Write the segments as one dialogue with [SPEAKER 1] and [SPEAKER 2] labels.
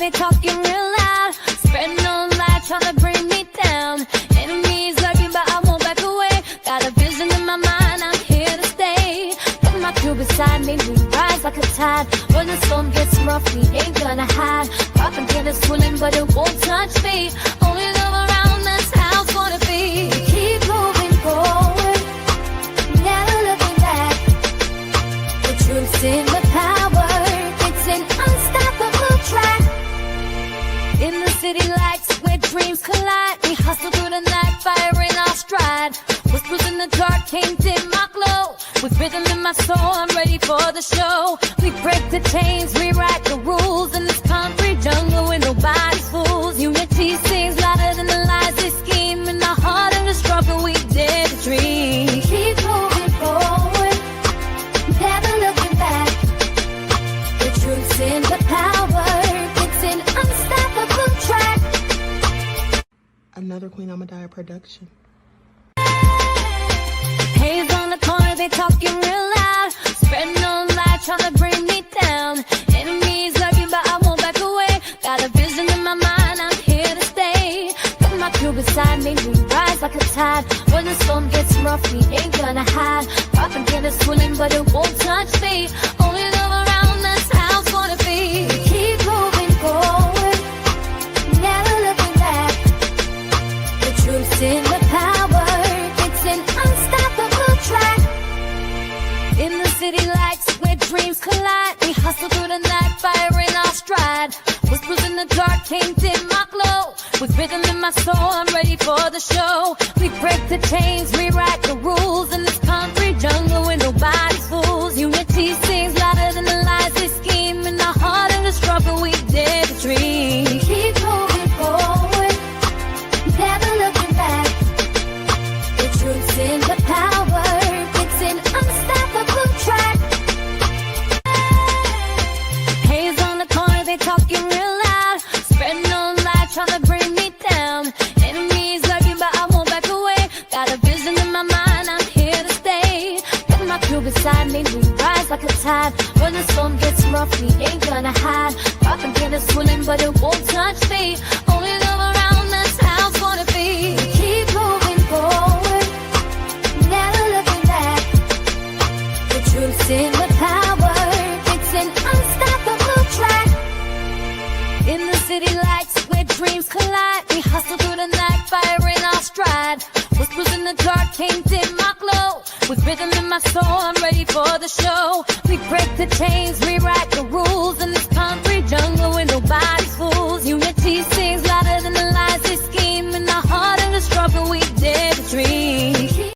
[SPEAKER 1] they talking real loud. Spreading on light, trying to bring me down. Enemies lurking, but I won't back away. Got a vision in my mind, I'm here to stay. Put my crew beside me, we rise like a tide. When the storm gets rough, we ain't gonna hide. Propaganda swilling, but it won't touch me. Only love around, that's how it's gonna be. Keep moving forward, never looking back. The truth's in the power, it's an unstoppable track. In the city lights where dreams collide, we hustle through the night, fire in our stride. Whispers in the dark can't dim my glow. With rhythm in my soul, I'm ready for the show. We break the chains, rewrite the rules. In this concrete jungle where nobody's fools. Unity sings louder than the lies they scheme. In the heart of the struggle, we dare to dream. Keep moving forward, never looking back. The truth's in the power, it's an unstoppable track.
[SPEAKER 2] Another Queen Ahmadiyyah production.
[SPEAKER 1] Haze on the corner, they talking real loud. Spreading on light, trying to bring me down. Enemies lurking, but I won't back away. Got a vision in my mind, I'm here to stay. Got my crew beside me, we rise like a tide. When the storm gets rough, we ain't gonna hide. Propaganda swilling, but it won't touch me. Only love around, that's how it's gonna be. Keep moving forward, never looking back. The truth's in the power, it's an unstoppable track. In the city lights where dreams collide, we hustle through the night, fire in our stride. Whispers in the dark can't dim my glow. With rhythm in my soul, I'm ready for the show. We break the chains, rewrite the rules. In this concrete jungle where nobody's fools. Unity sings louder than the lies they scheme. In the heart of the struggle, we dare to dream. Keep moving forward, never looking back. The truth's in the power, it's an unstoppable track. Haze on the corner, they talking real loud. Spreading on light, trying to bring me down. Enemies lurking, but I won't back away. Got a vision in my mind, I'm here to stay. Got my crew beside me, we rise like a tide. When the storm gets rough, we ain't gonna hide. Propaganda swilling, but it won't touch me. Only love around, that's how it's gonna be. Keep moving forward, never looking back. The truth's in the power, it's an unstoppable track. In the city lights where dreams collide, we hustle through the night, fire in our stride. Whispers in the dark can't dim my glow. With rhythm in my soul, I'm ready for the show. We break the chains, rewrite the rules. In this concrete jungle where nobody's fools. Unity sings louder than the lies they scheme. In the heart of the struggle, we dare to dream.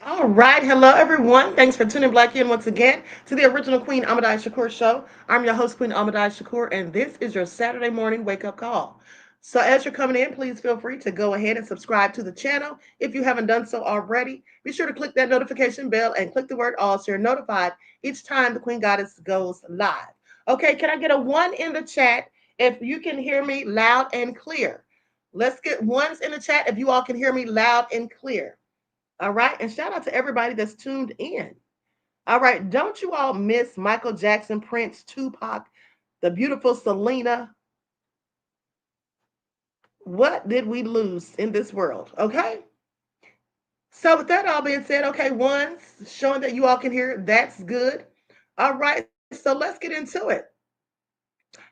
[SPEAKER 2] All right. Hello, everyone. Thanks for tuning back in once again to the original Queen Ahmadiyyah Shakur show. I'm your host, Queen Ahmadiyyah Shakur, and this is your Saturday morning wake-up call. So as you're coming in, please feel free to go ahead and subscribe to the channel. If you haven't done so already, be sure to click that notification bell and click the word all so you're notified each time the Queen Goddess goes live. Okay, can I get a 1 in the chat if you can hear me loud and clear? Let's get ones in the chat if you all can hear me loud and clear. All right, and shout out to everybody that's tuned in. All right, don't you all miss Michael Jackson, Prince, Tupac, the beautiful Selena. What did we lose in this world? Okay. So with that all being said, okay, ones showing that you all can hear, that's good. All right, so let's get into it.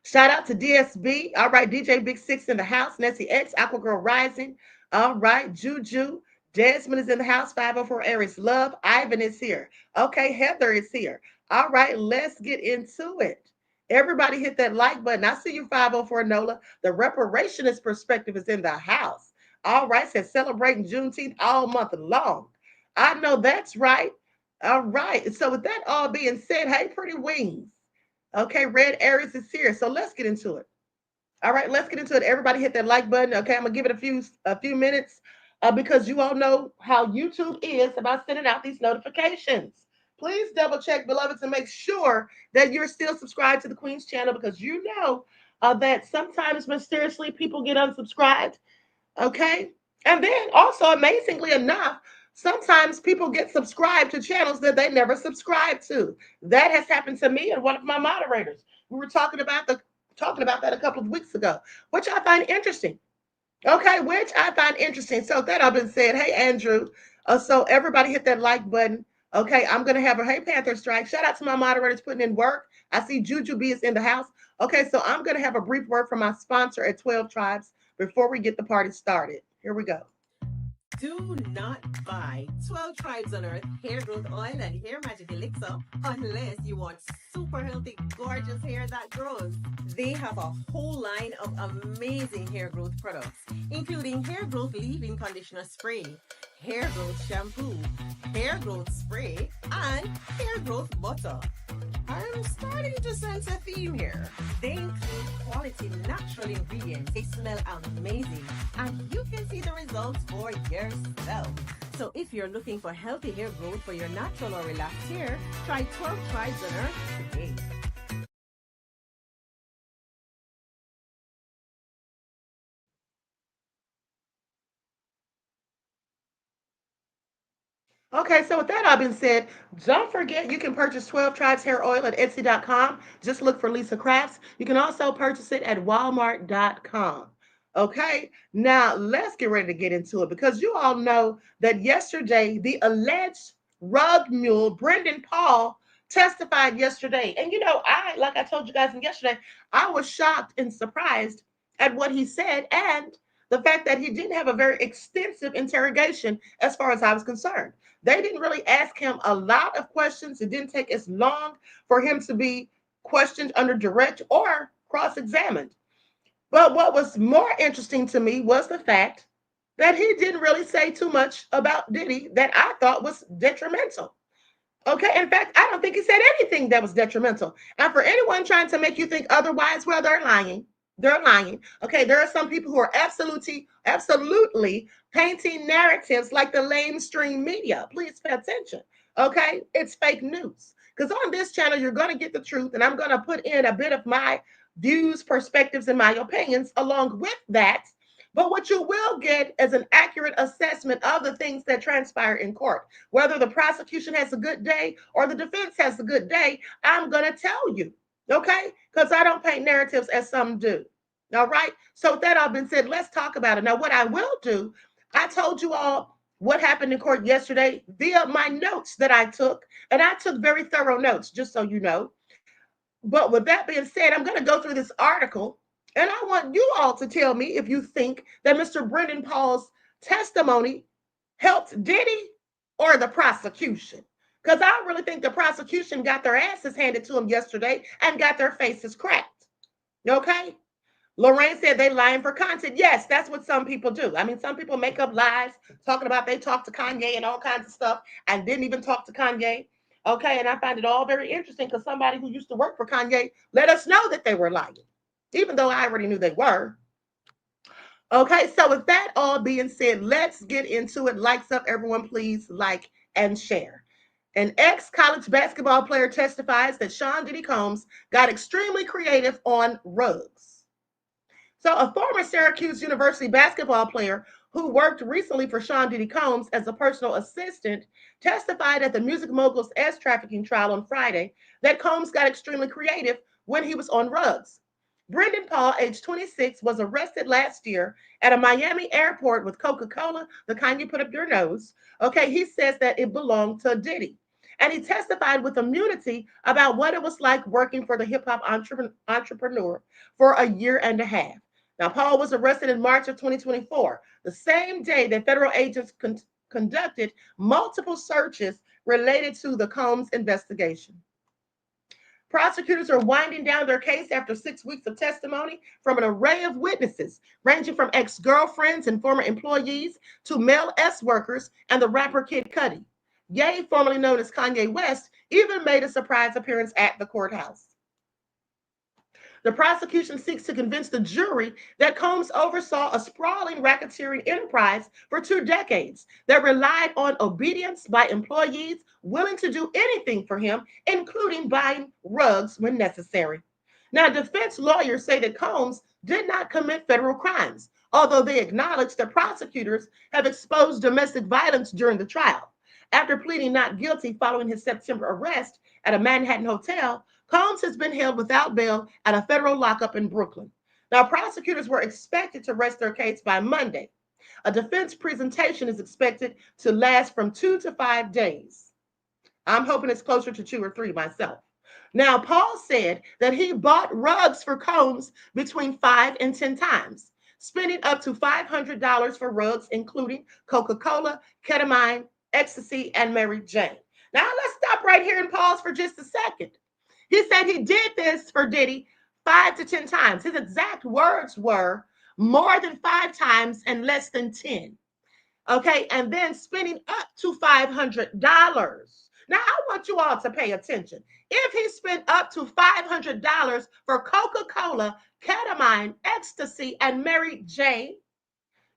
[SPEAKER 2] Shout out to DSB. All right, DJ Big Six in the house. Nessie X, Aqua Girl Rising. All right, Juju. Desmond is in the house. 504 Aries Love. Ivan is here. Okay, Heather is here. All right, let's get into it. Everybody hit that like button. I see you, 504 Nola. The reparationist perspective is in the house. All right, says celebrating Juneteenth all month long. I know that's right. All right. So with that all being said, hey, pretty wings. Okay, Red Aries is here. So let's get into it. All right, let's get into it. Everybody hit that like button. Okay, I'm gonna give it a few minutes because you all know how YouTube is about sending out these notifications. Please double check, beloveds, and make sure that you're still subscribed to the Queen's channel because you know that sometimes mysteriously people get unsubscribed. Okay. And then also, amazingly enough, sometimes people get subscribed to channels that they never subscribed to. That has happened to me and one of my moderators. We were talking about the Talking about that a couple of weeks ago, which I find interesting. Okay, which I find interesting. So that I've been saying, hey Andrew, so everybody hit that like button. Okay, I'm gonna have a hey Panther strike. Shout out to my moderators putting in work. I see Juju B is in the house. Okay, so I'm gonna have a brief word from my sponsor at 12 Tribes before we get the party started. Here we go.
[SPEAKER 3] Do not buy 12 Tribes on Earth hair growth oil and hair magic elixir unless you want super healthy, gorgeous hair that grows. They have a whole line of amazing hair growth products, including hair growth leave-in conditioner spray, hair growth shampoo, hair growth spray, and hair growth butter. I'm starting to sense a theme here. They include quality natural ingredients. They smell amazing, and you can see the results for yourself. So if you're looking for healthy hair growth for your natural or relaxed hair, try 12 Tribes on Earth today.
[SPEAKER 2] Okay, so with that all being said, don't forget you can purchase 12 Tribes Hair Oil at Etsy.com. Just look for Lisa Crafts. You can also purchase it at Walmart.com. Okay, now let's get ready to get into it because you all know that yesterday the alleged rug mule, Brendan Paul, testified yesterday. And like I told you guys in yesterday, I was shocked and surprised at what he said and the fact that he didn't have a very extensive interrogation as far as I was concerned. They didn't really ask him a lot of questions. It didn't take as long for him to be questioned under direct or cross examined. But what was more interesting to me was the fact that he didn't really say too much about Diddy that I thought was detrimental. Okay, in fact, I don't think he said anything that was detrimental. And for anyone trying to make you think otherwise, well, they're lying. They're lying. Okay, there are some people who are absolutely painting narratives like the lamestream media. Please pay attention. Okay, it's fake news. Because on this channel, you're going to get the truth, and I'm going to put in a bit of my views, perspectives, and my opinions along with that. But what you will get is an accurate assessment of the things that transpire in court. Whether the prosecution has a good day or the defense has a good day, I'm going to tell you, okay? Because I don't paint narratives as some do. All right? So with that all been said, let's talk about it. Now, what I will do, I told you all what happened in court yesterday via my notes that I took, and I took very thorough notes, just so you know. But with that being said, I'm going to go through this article, and I want you all to tell me if you think that Mr. Brendan Paul's testimony helped Diddy or the prosecution. Because I really think the prosecution got their asses handed to them yesterday and got their faces cracked. Okay? Lorraine said they lying for content. Yes, that's what some people do. I mean, some people make up lies talking about they talked to Kanye and all kinds of stuff and didn't even talk to Kanye. Okay, and I find it all very interesting because somebody who used to work for Kanye let us know that they were lying, even though I already knew they were. Okay, so with that all being said, let's get into it. Likes up, everyone, please like and share. An ex-college basketball player testifies that Sean Diddy Combs got extremely creative on rugs. So a former Syracuse University basketball player who worked recently for Sean Diddy Combs as a personal assistant testified at the music mogul's S trafficking trial on Friday that Combs got extremely creative when he was on rugs. Brendan Paul, age 26, was arrested last year at a Miami airport with Coca-Cola, the kind you put up your nose. Okay, he says that it belonged to Diddy. And he testified with immunity about what it was like working for the hip-hop entrepreneur for a year and a half. Now, Paul was arrested in March of 2024, the same day that federal agents conducted multiple searches related to the Combs investigation. Prosecutors are winding down their case after 6 weeks of testimony from an array of witnesses, ranging from ex-girlfriends and former employees to male S workers and the rapper Kid Cudi. Ye, formerly known as Kanye West, even made a surprise appearance at the courthouse. The prosecution seeks to convince the jury that Combs oversaw a sprawling racketeering enterprise for 2 decades that relied on obedience by employees willing to do anything for him, including buying rugs when necessary. Now, defense lawyers say that Combs did not commit federal crimes, although they acknowledge that prosecutors have exposed domestic violence during the trial. After pleading not guilty following his September arrest at a Manhattan hotel, Combs has been held without bail at a federal lockup in Brooklyn. Now, prosecutors were expected to rest their case by Monday. A defense presentation is expected to last from 2 to 5 days. I'm hoping it's closer to 2 or 3 myself. Now, Paul said that he bought rugs for Combs between 5 and 10 times, spending up to $500 for rugs, including Coca-Cola, ketamine, ecstasy, and Mary Jane. Now, let's stop right here and pause for just a second. He said he did this for Diddy 5 to 10 times. His exact words were more than 5 times and less than 10. Okay, and then spending up to $500. Now, I want you all to pay attention. If he spent up to $500 for Coca-Cola, ketamine, ecstasy, and Mary Jane,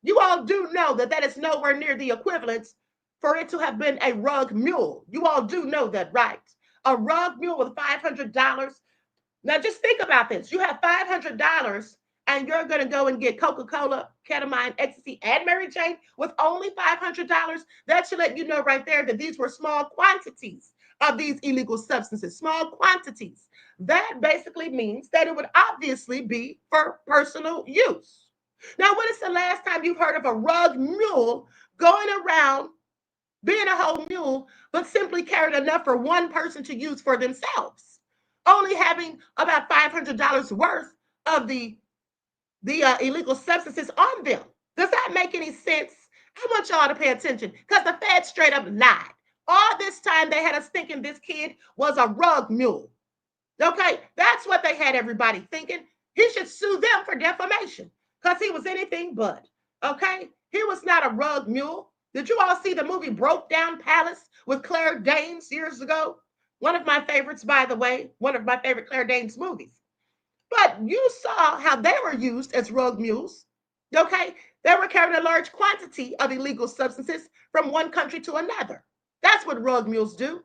[SPEAKER 2] you all do know that that is nowhere near the equivalent for it to have been a rug mule. You all do know that, right? A rug mule with $500. Now, just think about this. You have $500 and you're going to go and get Coca-Cola, ketamine, ecstasy, and Mary Jane with only $500. That should let you know right there that these were small quantities of these illegal substances, small quantities. That basically means that it would obviously be for personal use. Now, when is the last time you've heard of a rug mule going around being a whole mule, but simply carried enough for one person to use for themselves, only having about $500 worth of the illegal substances on them? Does that make any sense? I want y'all to pay attention because the Fed straight up lied. All this time they had us thinking this kid was a rug mule. Okay, that's what they had everybody thinking. He should sue them for defamation because he was anything but. Okay, he was not a rug mule. Did you all see the movie Broke Down Palace with Claire Danes years ago? One of my favorites, by the way, one of my favorite Claire Danes movies. But you saw how they were used as rug mules. Okay, they were carrying a large quantity of illegal substances from one country to another. That's what rug mules do.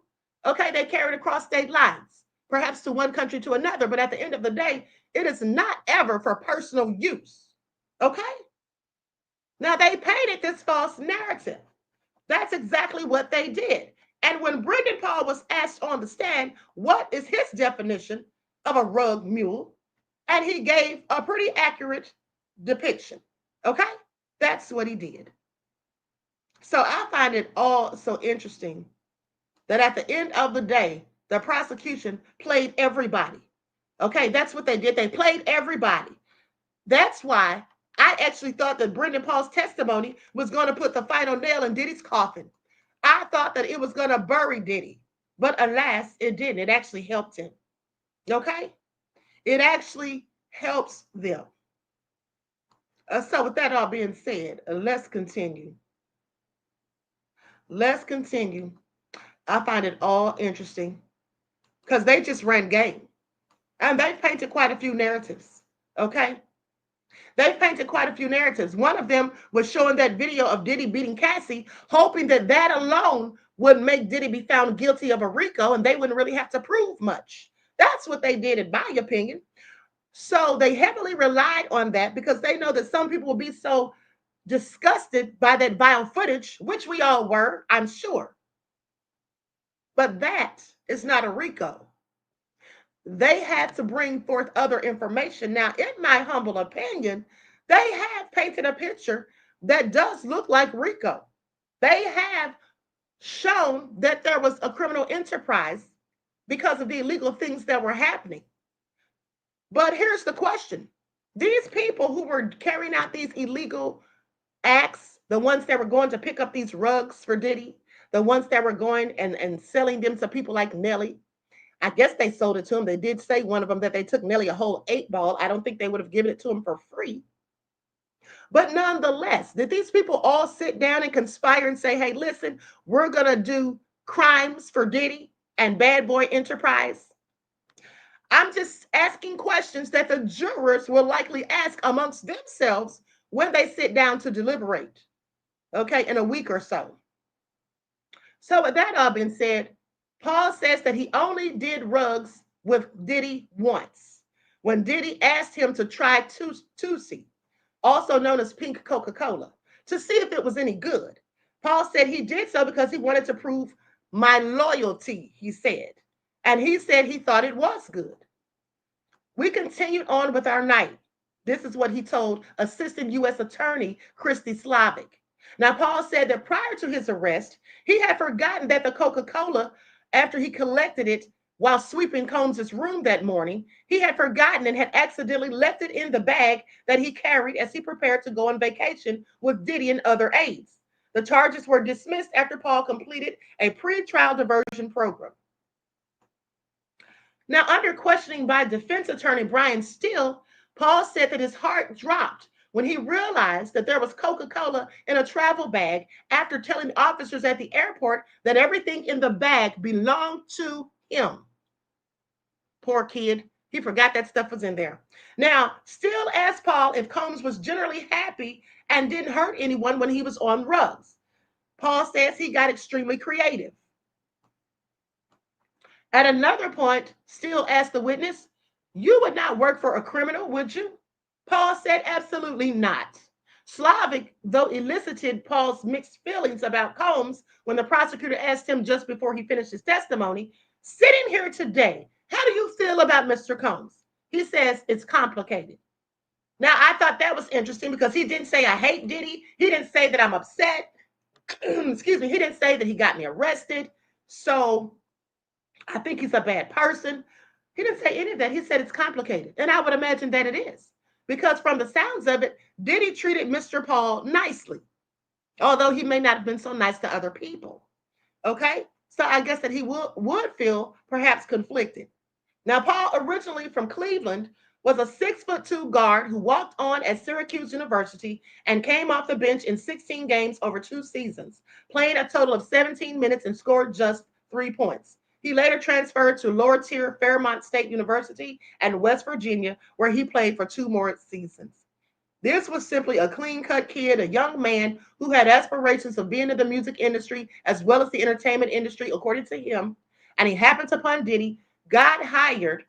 [SPEAKER 2] Okay, they carry it across state lines, perhaps to one country to another, but at the end of the day, it is not ever for personal use. Okay? Now, they painted this false narrative. That's exactly what they did. And when Brendan Paul was asked on the stand, what is his definition of a rug mule? And he gave a pretty accurate depiction. Okay? That's what he did. So I find it all so interesting that at the end of the day, the prosecution played everybody. Okay? That's what they did. They played everybody. That's why I actually thought that Brendan Paul's testimony was going to put the final nail in Diddy's coffin. I thought that it was going to bury Diddy, but alas, it didn't. It actually helped him. Okay? It actually helps them. So with that all being said, let's continue. Let's continue. I find it all interesting because they just ran game. And they painted quite a few narratives. Okay? They painted quite a few narratives. One of them was showing that video of Diddy beating Cassie, hoping that that alone would make Diddy be found guilty of a RICO and they wouldn't really have to prove much. That's what they did, in my opinion. So they heavily relied on that because they know that some people will be so disgusted by that vile footage, which we all were, I'm sure. But that is not a RICO. They had to bring forth other information. Now, in my humble opinion, they have painted a picture that does look like RICO. They have shown that there was a criminal enterprise because of the illegal things that were happening. But here's the question. These people who were carrying out these illegal acts, the ones that were going to pick up these rugs for Diddy, the ones that were going and selling them to people like Nelly, I guess they sold it to him. They did say, one of them, that they took Nelly a whole 8-ball. I don't think they would have given it to him for free. But nonetheless, did these people all sit down and conspire and say, hey, listen, we're going to do crimes for Diddy and Bad Boy Enterprise? I'm just asking questions that the jurors will likely ask amongst themselves when they sit down to deliberate, okay, in a week or so. So with that all being said, Paul says that he only did rugs with Diddy once, when Diddy asked him to try Tusi, also known as pink Coca-Cola, to see if it was any good. Paul said he did so because he wanted to prove my loyalty, he said. And he said he thought it was good. We continued on with our night. This is what he told Assistant U.S. Attorney Christy Slavic. Now, Paul said that prior to his arrest, he had forgotten that the Coca-Cola, after he collected it while sweeping Combs' room that morning, he had forgotten and had accidentally left it in the bag that he carried as he prepared to go on vacation with Diddy and other aides. The charges were dismissed after Paul completed a pre-trial diversion program. Now, under questioning by defense attorney Brian Steele, Paul said that his heart dropped when he realized that there was Coca-Cola in a travel bag after telling officers at the airport that everything in the bag belonged to him. Poor kid. He forgot that stuff was in there. Now, Steele asked Paul if Combs was generally happy and didn't hurt anyone when he was on drugs. Paul says he got extremely creative. At another point, Steele asked the witness, "You would not work for a criminal, would you?" Paul said, "Absolutely not." Slavic, though, elicited Paul's mixed feelings about Combs when the prosecutor asked him just before he finished his testimony, "Sitting here today, how do you feel about Mr. Combs?" He says, "It's complicated." Now, I thought that was interesting because he didn't say, "I hate Diddy." He didn't say that I'm upset. Excuse me. He didn't say that he got me arrested. So I think he's a bad person. He didn't say any of that. He said it's complicated. And I would imagine that it is. Because from the sounds of it, Diddy treated Mr. Paul nicely, although he may not have been so nice to other people. Okay? So I guess that he would feel perhaps conflicted. Now, Paul, originally from Cleveland, was a 6'2" guard who walked on at Syracuse University and came off the bench in 16 games over 2 seasons, playing a total of 17 minutes and scored just 3 points. He later transferred to lower tier Fairmont State University and West Virginia, where he played for 2 more seasons. This was simply a clean-cut kid, a young man who had aspirations of being in the music industry as well as the entertainment industry, according to him. And he happened upon Diddy, got hired,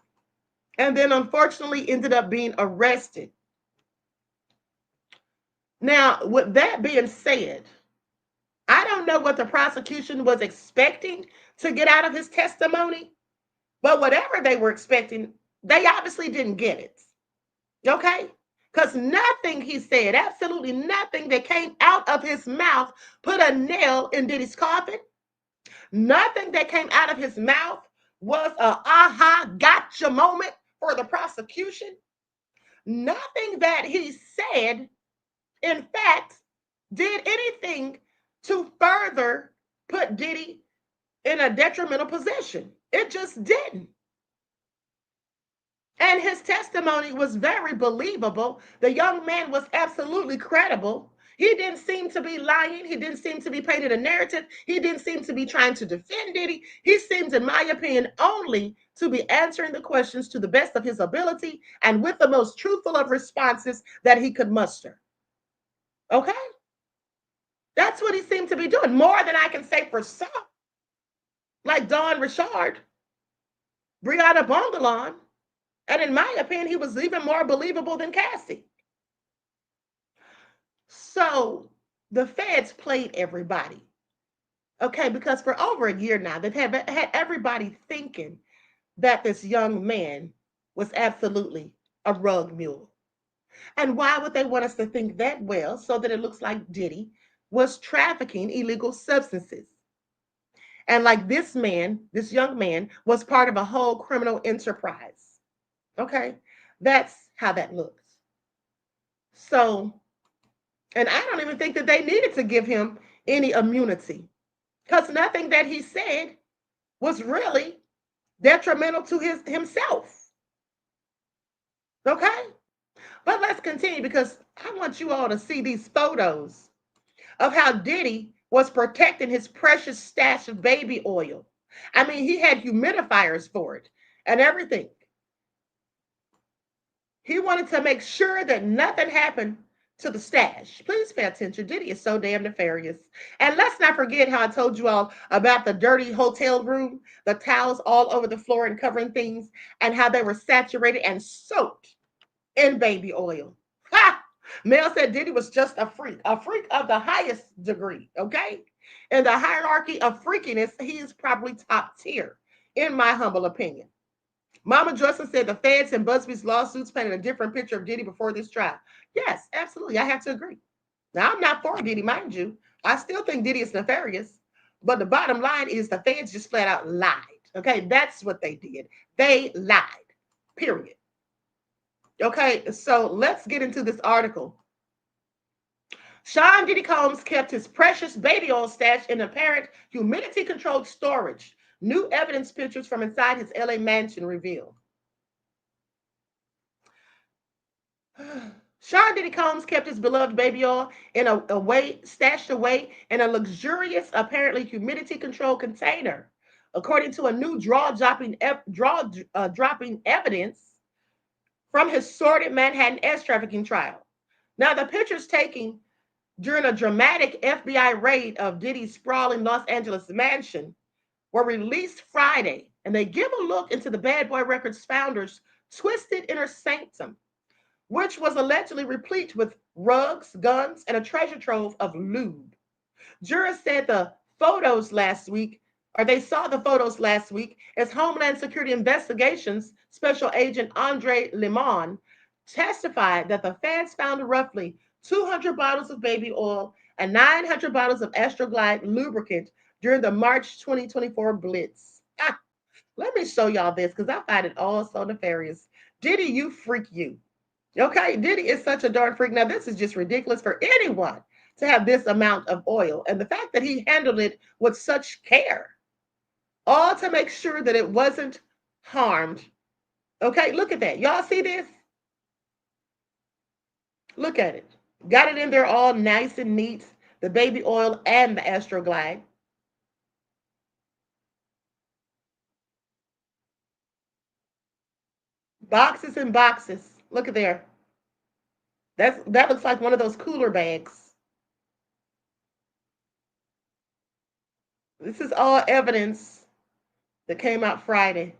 [SPEAKER 2] and then unfortunately ended up being arrested. Now, with that being said, I don't know what the prosecution was expecting to get out of his testimony, but whatever they were expecting, they obviously didn't get it. Okay? Because nothing he said, absolutely nothing that came out of his mouth put a nail in Diddy's coffin. Nothing that came out of his mouth was a aha, gotcha moment for the prosecution. Nothing that he said, in fact, did anything to further put Diddy in a detrimental position. It just didn't. And his testimony was very believable. The young man was absolutely credible. He didn't seem to be lying. He didn't seem to be painting a narrative. He didn't seem to be trying to defend Diddy. He seems, in my opinion, only to be answering the questions to the best of his ability and with the most truthful of responses that he could muster. Okay? That's what he seemed to be doing. More than I can say for some. Like Dawn Richard, Brianna Bongalon, and in my opinion, he was even more believable than Cassie. So the feds played everybody. Okay, because for over a year now, they've had everybody thinking that this young man was absolutely a rug mule. And why would they want us to think that? Well, so that it looks like Diddy was trafficking illegal substances. And like this man, this young man, was part of a whole criminal enterprise. Okay, that's how that looks. So, and I don't even think that they needed to give him any immunity because nothing that he said was really detrimental to himself. Okay, but let's continue because I want you all to see these photos of how Diddy was protecting his precious stash of baby oil. I mean, he had humidifiers for it and everything. He wanted to make sure that nothing happened to the stash. Please pay attention. Diddy is so damn nefarious. And let's not forget how I told you all about the dirty hotel room, the towels all over the floor and covering things, and how they were saturated and soaked in baby oil. Ha! Mel said Diddy was just a freak of the highest degree, okay? In the hierarchy of freakiness, he is probably top tier. in my humble opinion. Mama Joycelyn said the feds and Busby's lawsuits painted a different picture of Diddy before this trial. Yes, absolutely. I have to agree. Now, I'm not for Diddy, mind you. I still think Diddy is nefarious. But the bottom line is the feds just flat out lied. Okay, that's what they did. They lied, period. Okay, so let's get into this article. Sean Diddy Combs kept his precious baby oil stash in apparent humidity-controlled storage. New evidence pictures from inside his LA mansion reveal. Sean Diddy Combs kept his beloved baby oil stashed away in a luxurious, apparently humidity-controlled container, according to a new dropping evidence from his sordid Manhattan S trafficking trial. Now, the pictures taken during a dramatic FBI raid of Diddy's sprawling Los Angeles mansion were released Friday, and they give a look into the Bad Boy Records founder's twisted inner sanctum, which was allegedly replete with rugs, guns, and a treasure trove of lube. Jurors said they saw the photos last week as Homeland Security Investigations Special Agent Andre Limon testified that the feds found roughly 200 bottles of baby oil and 900 bottles of Astroglide lubricant during the March 2024 blitz. Let me show y'all this because I find it all so nefarious. Diddy, you freak you. Okay, Diddy is such a darn freak. Now, this is just ridiculous for anyone to have this amount of oil. And the fact that he handled it with such care, all to make sure that it wasn't harmed. Okay, look at that. Y'all see this? Look at it. Got it in there all nice and neat, the baby oil and the Astroglide. Boxes and boxes. Look at there. That looks like one of those cooler bags. This is all evidence that came out Friday.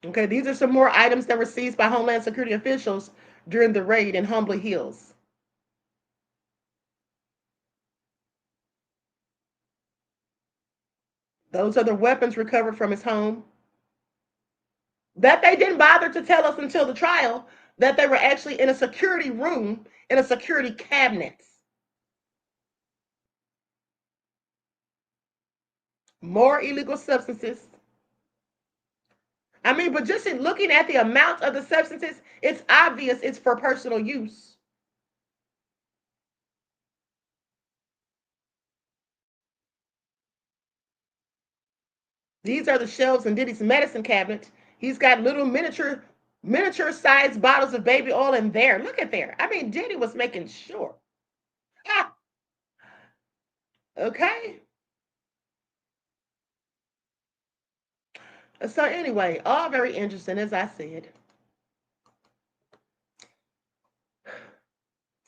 [SPEAKER 2] Okay, these are some more items that were seized by Homeland Security officials during the raid in Humbly Hills. Those are the weapons recovered from his home. That they didn't bother to tell us until the trial that they were actually in a security room, in a security cabinet. More illegal substances. I mean, but just in looking at the amount of the substances, it's obvious it's for personal use. These are the shelves in Diddy's medicine cabinet. He's got little miniature sized bottles of baby oil in there. Look at there. I mean, Diddy was making sure. Ah. Okay. So anyway, all very interesting, as I said.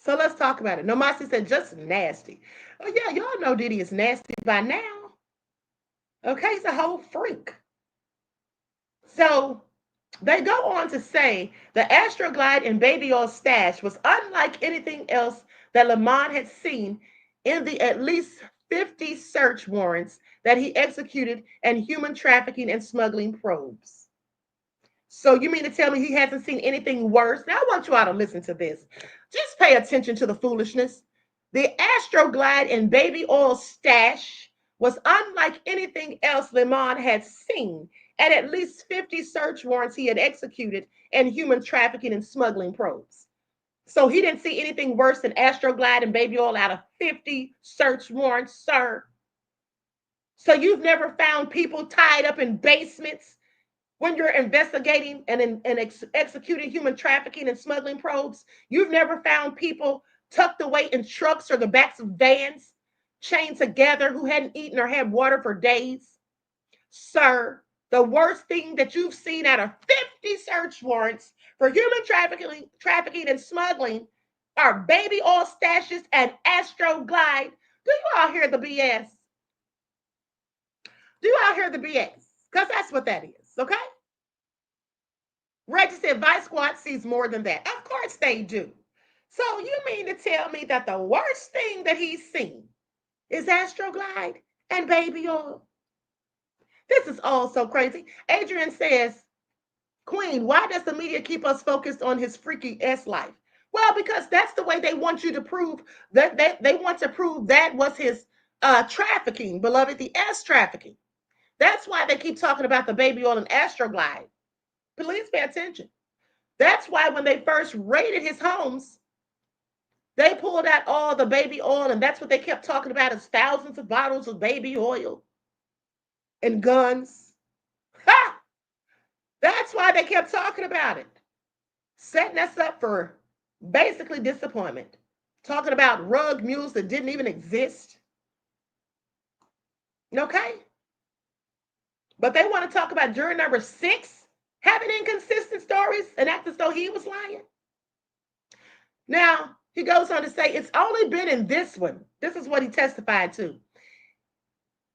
[SPEAKER 2] So let's talk about it. Nomasi said, just nasty. Oh yeah, y'all know Diddy is nasty by now. Okay, he's a whole freak. So they go on to say the Astroglide and baby oil stash was unlike anything else that Lamont had seen in the at least 50 search warrants that he executed and human trafficking and smuggling probes. So you mean to tell me he hasn't seen anything worse? Now I want you all to listen to this. Just pay attention to the foolishness. The Astroglide and baby oil stash was unlike anything else Limon had seen at least 50 search warrants he had executed and human trafficking and smuggling probes. So he didn't see anything worse than Astroglide and baby oil out of 50 search warrants, sir. So you've never found people tied up in basements when you're investigating and executing human trafficking and smuggling probes? You've never found people tucked away in trucks or the backs of vans, chained together, who hadn't eaten or had water for days? Sir, the worst thing that you've seen out of 50 search warrants for human trafficking and smuggling are baby oil stashes and Astroglide. Do you all hear the BS? Do you all hear the BS? Because that's what that is, okay? Reggie said Vice Squad sees more than that. Of course they do. So you mean to tell me that the worst thing that he's seen is Astroglide and baby oil. This is all so crazy. Adrian says, Queen, why does the media keep us focused on his freaky S life? Well, because that's the way they want you to prove that they want to prove that was his trafficking, beloved, the S trafficking. That's why they keep talking about the baby oil and Astroglide. Please pay attention. That's why when they first raided his homes, they pulled out all the baby oil, and that's what they kept talking about is thousands of bottles of baby oil and guns. Ha! That's why they kept talking about it. Setting us up for basically disappointment. Talking about rug mules that didn't even exist. Okay? But they want to talk about juror number 6 having inconsistent stories and act as though he was lying. Now, he goes on to say, it's only been in this one. This is what he testified to.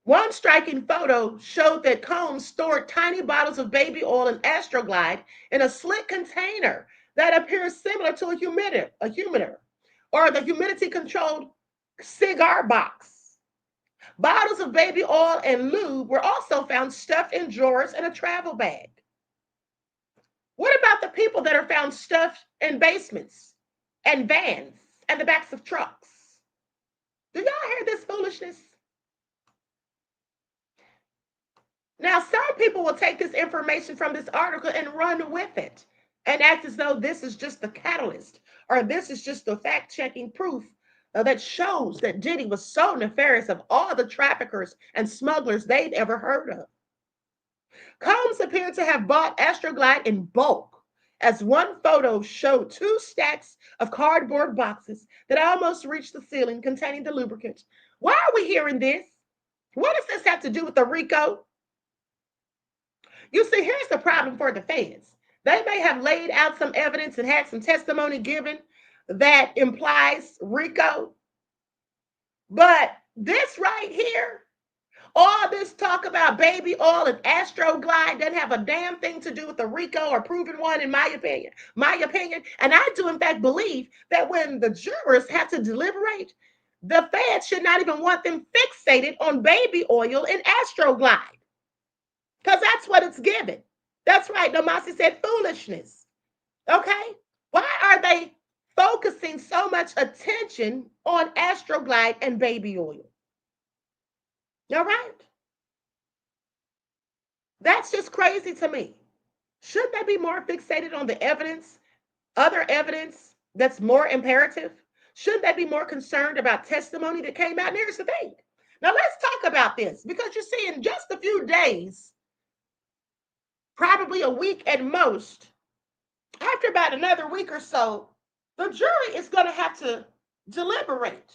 [SPEAKER 2] One striking photo showed that Combs stored tiny bottles of baby oil and Astroglide in a slit container that appears similar to a humidor or the humidity-controlled cigar box. Bottles of baby oil and lube were also found stuffed in drawers in a travel bag. What about the people that are found stuffed in basements and vans and the backs of trucks? Do y'all hear this foolishness? Now, some people will take this information from this article and run with it and act as though this is just the catalyst or this is just the fact-checking proof that shows that Diddy was so nefarious of all the traffickers and smugglers they'd ever heard of. Combs appeared to have bought Astroglide in bulk, as one photo showed 2 stacks of cardboard boxes that almost reached the ceiling containing the lubricant. Why are we hearing this? What does this have to do with the RICO? You see, here's the problem for the feds. They may have laid out some evidence and had some testimony given that implies RICO. But this right here, all this talk about baby oil and Astroglide doesn't have a damn thing to do with the RICO or proven one, in my opinion. And I do, in fact, believe that when the jurors have to deliberate, the feds should not even want them fixated on baby oil and Astroglide. Because that's what it's given. That's right. Domasi said foolishness. Okay? Why are they focusing so much attention on Astroglide and baby oil? All right? That's just crazy to me. Shouldn't they be more fixated on the evidence, other evidence that's more imperative? Shouldn't they be more concerned about testimony that came out? And here's the thing. Now let's talk about this, because you see, in just a few days, probably a week at most, after about another week or so, the jury is going to have to deliberate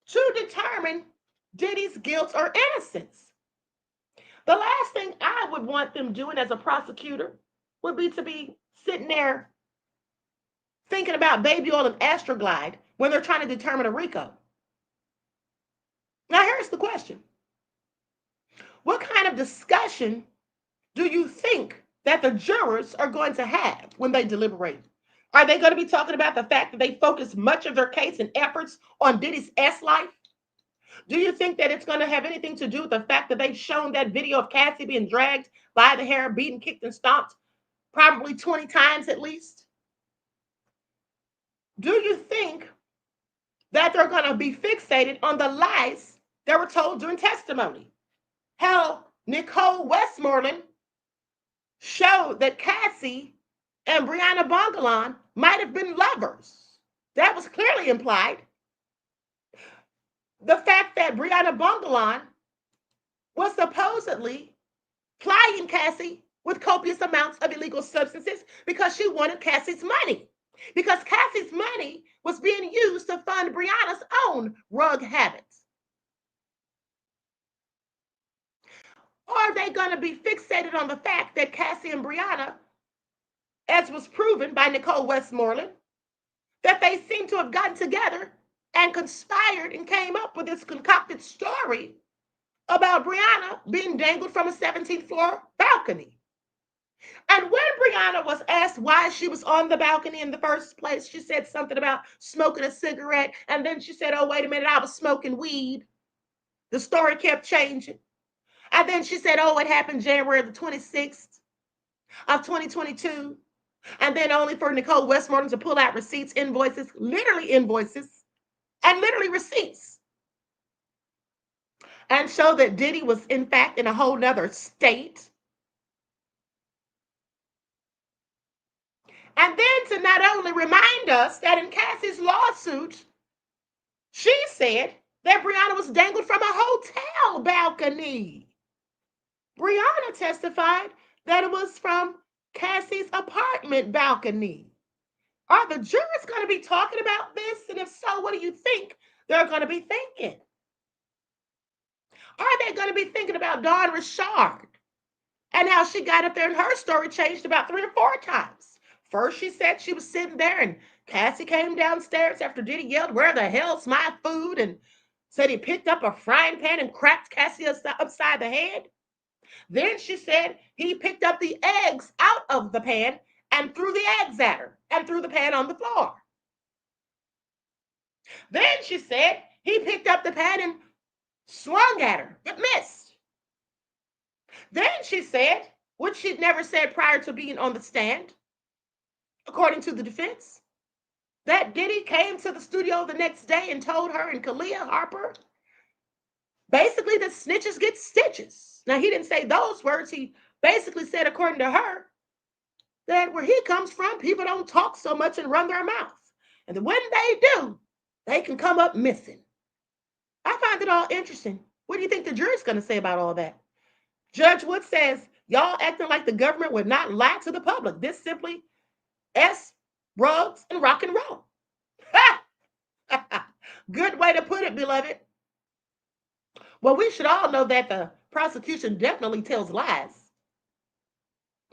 [SPEAKER 2] to determine Diddy's guilt or innocence. The last thing I would want them doing as a prosecutor would be to be sitting there thinking about baby oil and Astroglide when they're trying to determine a RICO. Now, here's the question. What kind of discussion do you think that the jurors are going to have when they deliberate? Are they going to be talking about the fact that they focus much of their case and efforts on Diddy's S life? Do you think that it's going to have anything to do with the fact that they've shown that video of Cassie being dragged by the hair, beaten, kicked, and stomped probably 20 times at least? Do you think that they're going to be fixated on the lies that were told during testimony? How Nicole Westmoreland showed that Cassie and Brianna Bongalon might have been lovers. That was clearly implied. The fact that Brianna Bongalon was supposedly plying Cassie with copious amounts of illegal substances because she wanted Cassie's money. Because Cassie's money was being used to fund Brianna's own rug habits. Or are they going to be fixated on the fact that Cassie and Brianna, as was proven by Nicole Westmoreland, that they seem to have gotten together and conspired and came up with this concocted story about Brianna being dangled from a 17th floor balcony? And when Brianna was asked why she was on the balcony in the first place, she said something about smoking a cigarette. And then she said, oh, wait a minute, I was smoking weed. The story kept changing. And then she said, oh, it happened January the 26th of 2022. And then only for Nicole Westmoreland to pull out receipts, invoices, and literally receipts. And show that Diddy was, in fact, in a whole nother state. And then to not only remind us that in Cassie's lawsuit, she said that Brianna was dangled from a hotel balcony. Brianna testified that it was from Cassie's apartment balcony. Are the jurors going to be talking about this? And if so, what do you think they're going to be thinking? Are they going to be thinking about Dawn Richard and how she got up there and her story changed about 3 or 4 times? First, she said she was sitting there and Cassie came downstairs after Diddy yelled, where the hell's my food? And said he picked up a frying pan and cracked Cassie upside the head. Then she said he picked up the eggs out of the pan and threw the eggs at her and threw the pan on the floor. Then she said he picked up the pan and swung at her, but missed. Then she said, which she'd never said prior to being on the stand, according to the defense, that Diddy came to the studio the next day and told her and Kalia Harper, basically that snitches get stitches. Now, he didn't say those words. He basically said, according to her, that where he comes from, people don't talk so much and run their mouth. And that when they do, they can come up missing. I find it all interesting. What do you think the jury's going to say about all that? Judge Wood says, y'all acting like the government would not lie to the public. This simply S, rugs, and rock and roll. Good way to put it, beloved. Well, we should all know that the prosecution definitely tells lies.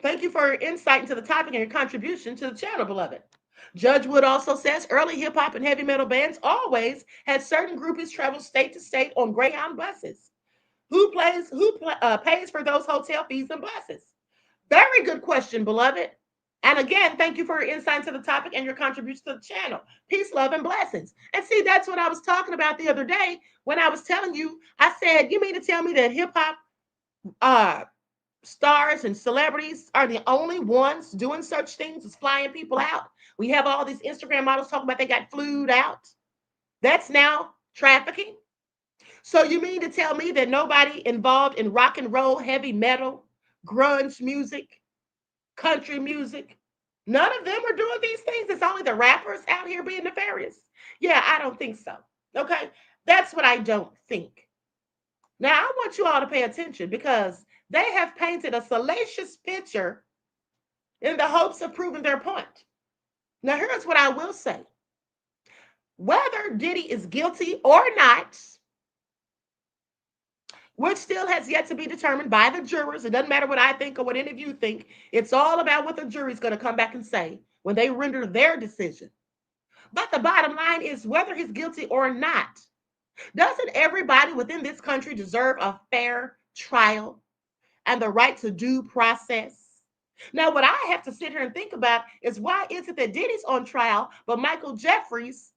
[SPEAKER 2] Thank you for your insight into the topic and your contribution to the channel, beloved. Judge Wood also says early hip hop and heavy metal bands always had certain groupies travel state to state on Greyhound buses. Who pays for those hotel fees and buses? Very good question, beloved. And again, thank you for your insight into the topic and your contribution to the channel. Peace, love, and blessings. And see, that's what I was talking about the other day when I was telling you, I said, you mean to tell me that hip hop stars and celebrities are the only ones doing such things as flying people out? We have all these Instagram models talking about they got flued out. That's now trafficking. So you mean to tell me that nobody involved in rock and roll, heavy metal, grunge music, country music, none of them are doing these things? It's only the rappers out here being nefarious? Yeah, I don't think so. Okay, that's what I don't think. Now, I want you all to pay attention because they have painted a salacious picture in the hopes of proving their point. Now, here's what I will say. Whether Diddy is guilty or not, which still has yet to be determined by the jurors. It doesn't matter what I think or what any of you think. It's all about what the jury's going to come back and say when they render their decision. But the bottom line is whether he's guilty or not, doesn't everybody within this country deserve a fair trial and the right to due process? Now, what I have to sit here and think about is why is it that Diddy's on trial, but Michael Jeffries,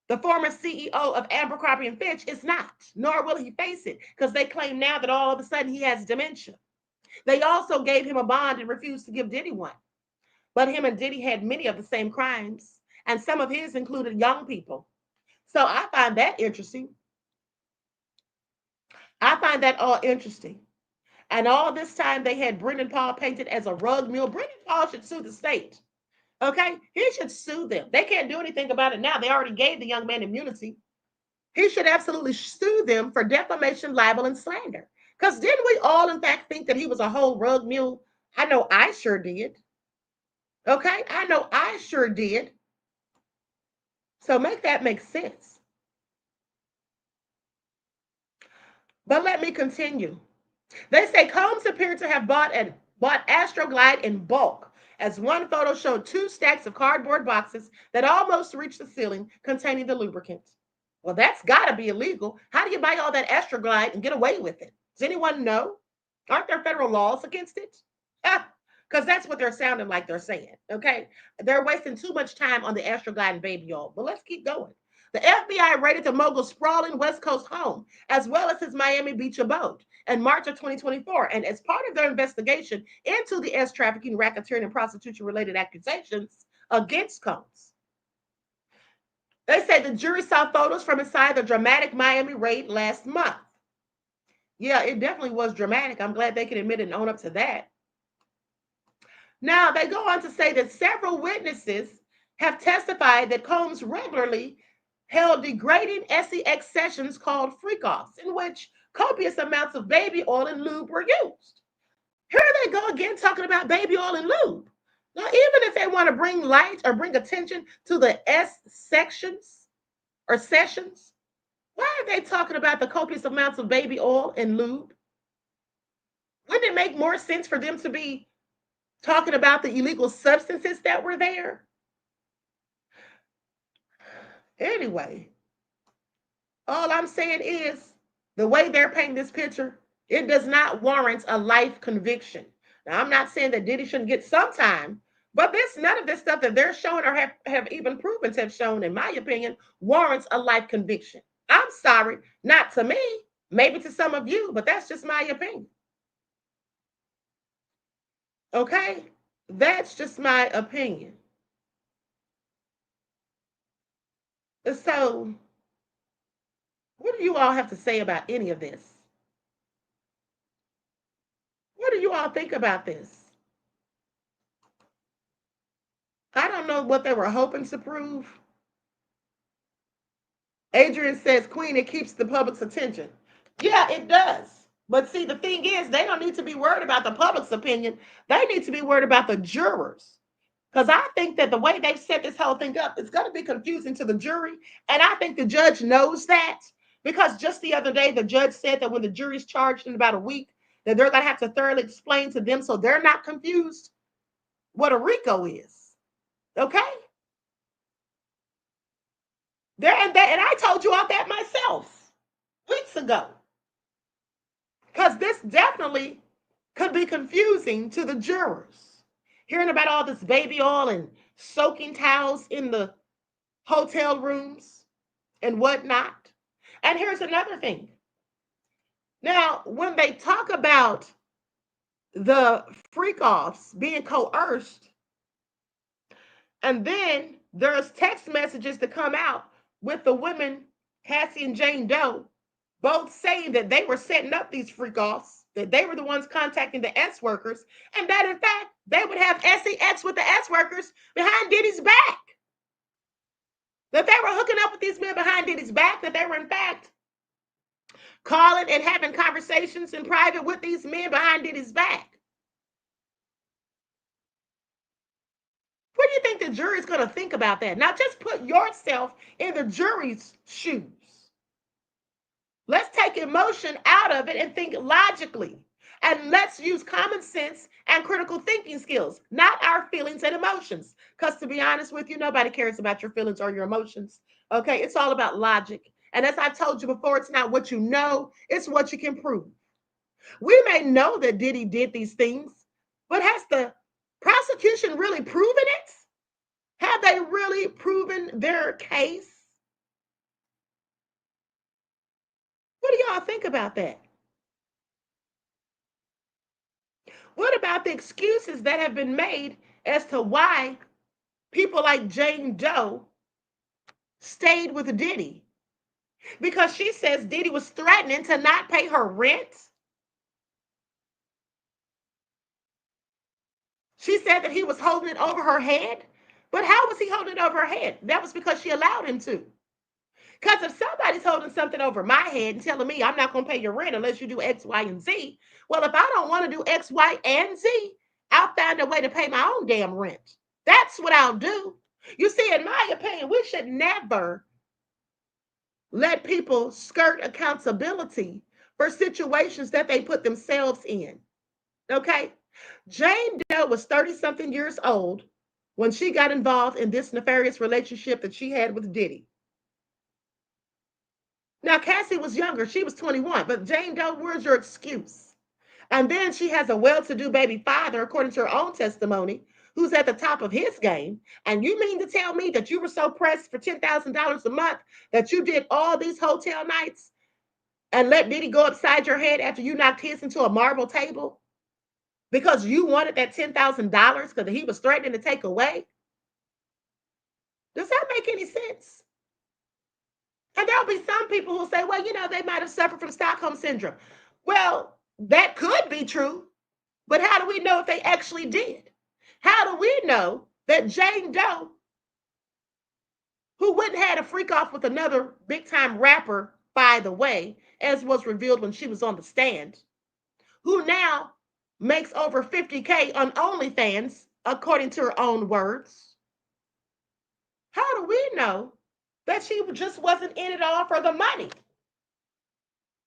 [SPEAKER 2] the former CEO of Abercrombie and Fitch, is not, nor will he face it, because they claim now that all of a sudden he has dementia. They also gave him a bond and refused to give Diddy one. But him and Diddy had many of the same crimes, and some of his included young people. So I find that interesting. I find that all interesting. And all this time they had Brendan Paul painted as a rug mule. Brendan Paul should sue the state. Okay, he should sue them. They can't do anything about it now. They already gave the young man immunity. He should absolutely sue them for defamation, libel, and slander. Because didn't we all, in fact, think that he was a whole rug mule? I know I sure did. Okay, I know I sure did. So make that make sense. But let me continue. They say Combs appeared to have bought Astroglide in bulk, as one photo showed 2 stacks of cardboard boxes that almost reached the ceiling containing the lubricant. Well, that's got to be illegal. How do you buy all that Astroglide and get away with it? Does anyone know? Aren't there federal laws against it? Because that's what they're sounding like they're saying, okay? They're wasting too much time on the Astroglide and baby oil. But let's keep going. The FBI raided the mogul's sprawling West Coast home, as well as his Miami Beach abode, in March of 2024. And as part of their investigation into the S trafficking, racketeering, and prostitution-related accusations against Combs, they say the jury saw photos from inside the dramatic Miami raid last month. Yeah, it definitely was dramatic. I'm glad they can admit it and own up to that. Now, they go on to say that several witnesses have testified that Combs regularly held degrading sex sessions called freak-offs, in which copious amounts of baby oil and lube were used. Here they go again talking about baby oil and lube. Now, even if they want to bring light or bring attention to the S sections or sessions, why are they talking about the copious amounts of baby oil and lube? Wouldn't it make more sense for them to be talking about the illegal substances that were there? Anyway, all I'm saying is the way they're painting this picture, it does not warrant a life conviction. Now, I'm not saying that Diddy shouldn't get some time, but none of this stuff that they're showing or have even proven to have shown, in my opinion, warrants a life conviction. I'm sorry, not to me, maybe to some of you, but that's just my opinion. Okay? That's just my opinion. So, what do you all have to say about any of this? What do you all think about this? I don't know what they were hoping to prove. Adrian says, Queen, it keeps the public's attention. Yeah, it does. But see, the thing is, they don't need to be worried about the public's opinion. They need to be worried about the jurors. Because I think that the way they've set this whole thing up, it's going to be confusing to the jury. And I think the judge knows that. Because just the other day, the judge said that when the jury's charged in about a week, that they're going to have to thoroughly explain to them so they're not confused what a RICO is. Okay? And I told you all that myself weeks ago. Because this definitely could be confusing to the jurors. Hearing about all this baby oil and soaking towels in the hotel rooms and whatnot. And here's another thing. Now, when they talk about the freak-offs being coerced, and then there's text messages that come out with the women, Cassie and Jane Doe, both saying that they were setting up these freak-offs, that they were the ones contacting the S workers, and that in fact, they would have sex with the S workers behind Diddy's back. That they were hooking up with these men behind Diddy's back, that they were in fact calling and having conversations in private with these men behind Diddy's back. What do you think the jury's going to think about that? Now, just put yourself in the jury's shoes. Let's take emotion out of it and think logically. And let's use common sense and critical thinking skills, not our feelings and emotions. Because to be honest with you, nobody cares about your feelings or your emotions. Okay, it's all about logic. And as I've told you before, it's not what you know, it's what you can prove. We may know that Diddy did these things, but has the prosecution really proven it? Have they really proven their case? What do y'all think about that? What about the excuses that have been made as to why people like Jane Doe stayed with Diddy? Because she says Diddy was threatening to not pay her rent. She said that he was holding it over her head. But how was he holding it over her head? That was because she allowed him to. Because if somebody's holding something over my head and telling me I'm not going to pay your rent unless you do X, Y, and Z, well, if I don't want to do X, Y, and Z, I'll find a way to pay my own damn rent. That's what I'll do. You see, in my opinion, we should never let people skirt accountability for situations that they put themselves in. Okay? Jane Doe was 30-something years old when she got involved in this nefarious relationship that she had with Diddy. Now, Cassie was younger. She was 21. But Jane Doe, where's your excuse? And then she has a well-to-do baby father, according to her own testimony, who's at the top of his game. And you mean to tell me that you were so pressed for $10,000 a month that you did all these hotel nights and let Diddy go upside your head after you knocked his into a marble table because you wanted that $10,000 because he was threatening to take away? Does that make any sense? And there'll be some people who say, well, they might have suffered from Stockholm syndrome. Well, that could be true, but how do we know if they actually did? How do we know that Jane Doe, who wouldn't had a freak off with another big time rapper, by the way, as was revealed when she was on the stand, who now makes over 50K on OnlyFans, according to her own words, how do we know that she just wasn't in it all for the money?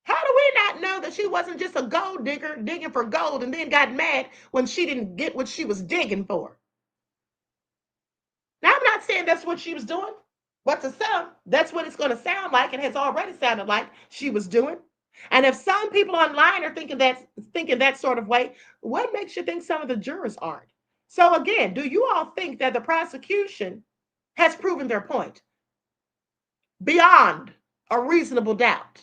[SPEAKER 2] How do we not know that she wasn't just a gold digger digging for gold and then got mad when she didn't get what she was digging for? Now, I'm not saying that's what she was doing, but to some, that's what it's going to sound like and has already sounded like she was doing. And if some people online are thinking that sort of way, what makes you think some of the jurors aren't? So again, do you all think that the prosecution has proven their point beyond a reasonable doubt?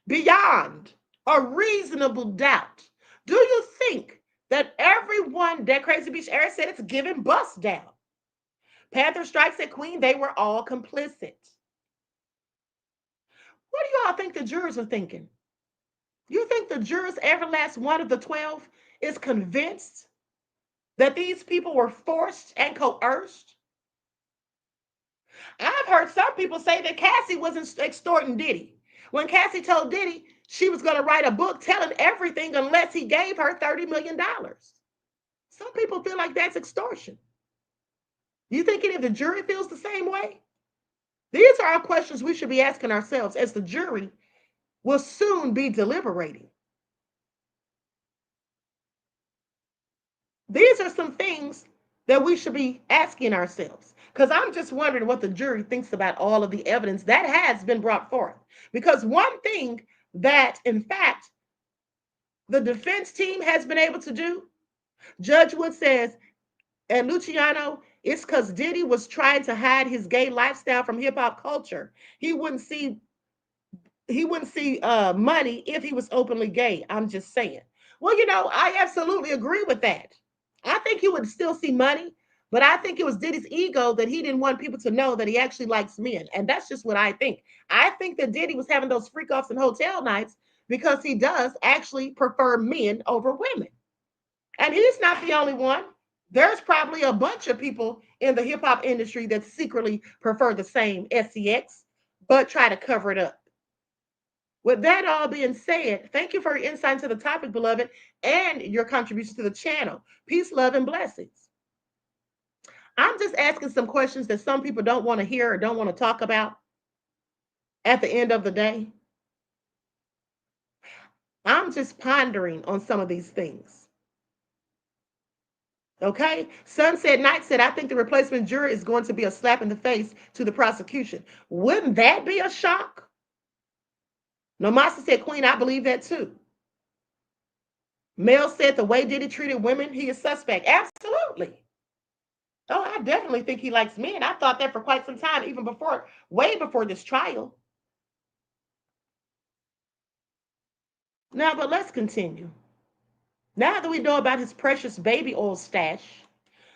[SPEAKER 2] Beyond a reasonable doubt. Do you think that everyone that Crazy Beach Air said it's giving bust down? Panther Strikes at Queen, they were all complicit. What do you all think the jurors are thinking? You think the jurors, every last one of the 12, is convinced that these people were forced and coerced? I've heard some people say that Cassie wasn't extorting Diddy. When Cassie told Diddy she was going to write a book telling everything unless he gave her $30 million. Some people feel like that's extortion. Do you think any of the jury feels the same way? These are our questions we should be asking ourselves as the jury will soon be deliberating. These are some things that we should be asking ourselves, because I'm just wondering what the jury thinks about all of the evidence that has been brought forth. Because one thing that, in fact, the defense team has been able to do, Judge Wood says, and Luciano, it's because Diddy was trying to hide his gay lifestyle from hip hop culture. He wouldn't see money if he was openly gay. I'm just saying. Well, I absolutely agree with that. I think he would still see money, but I think it was Diddy's ego that he didn't want people to know that he actually likes men. And that's just what I think. I think that Diddy was having those freak offs and hotel nights because he does actually prefer men over women. And he's not the only one. There's probably a bunch of people in the hip hop industry that secretly prefer the same sex, but try to cover it up. With that all being said, thank you for your insight into the topic, beloved, and your contribution to the channel. Peace, love, and blessings. I'm just asking some questions that some people don't want to hear or don't want to talk about at the end of the day. I'm just pondering on some of these things. Okay? Sunset Knight said, I think the replacement jury is going to be a slap in the face to the prosecution. Wouldn't that be a shock? Nomasa said, Queen, I believe that too. Mel said the way Diddy treated women, he is suspect. Absolutely. Oh, I definitely think he likes men. I thought that for quite some time, even way before this trial. Now, but let's continue. Now that we know about his precious baby oil stash,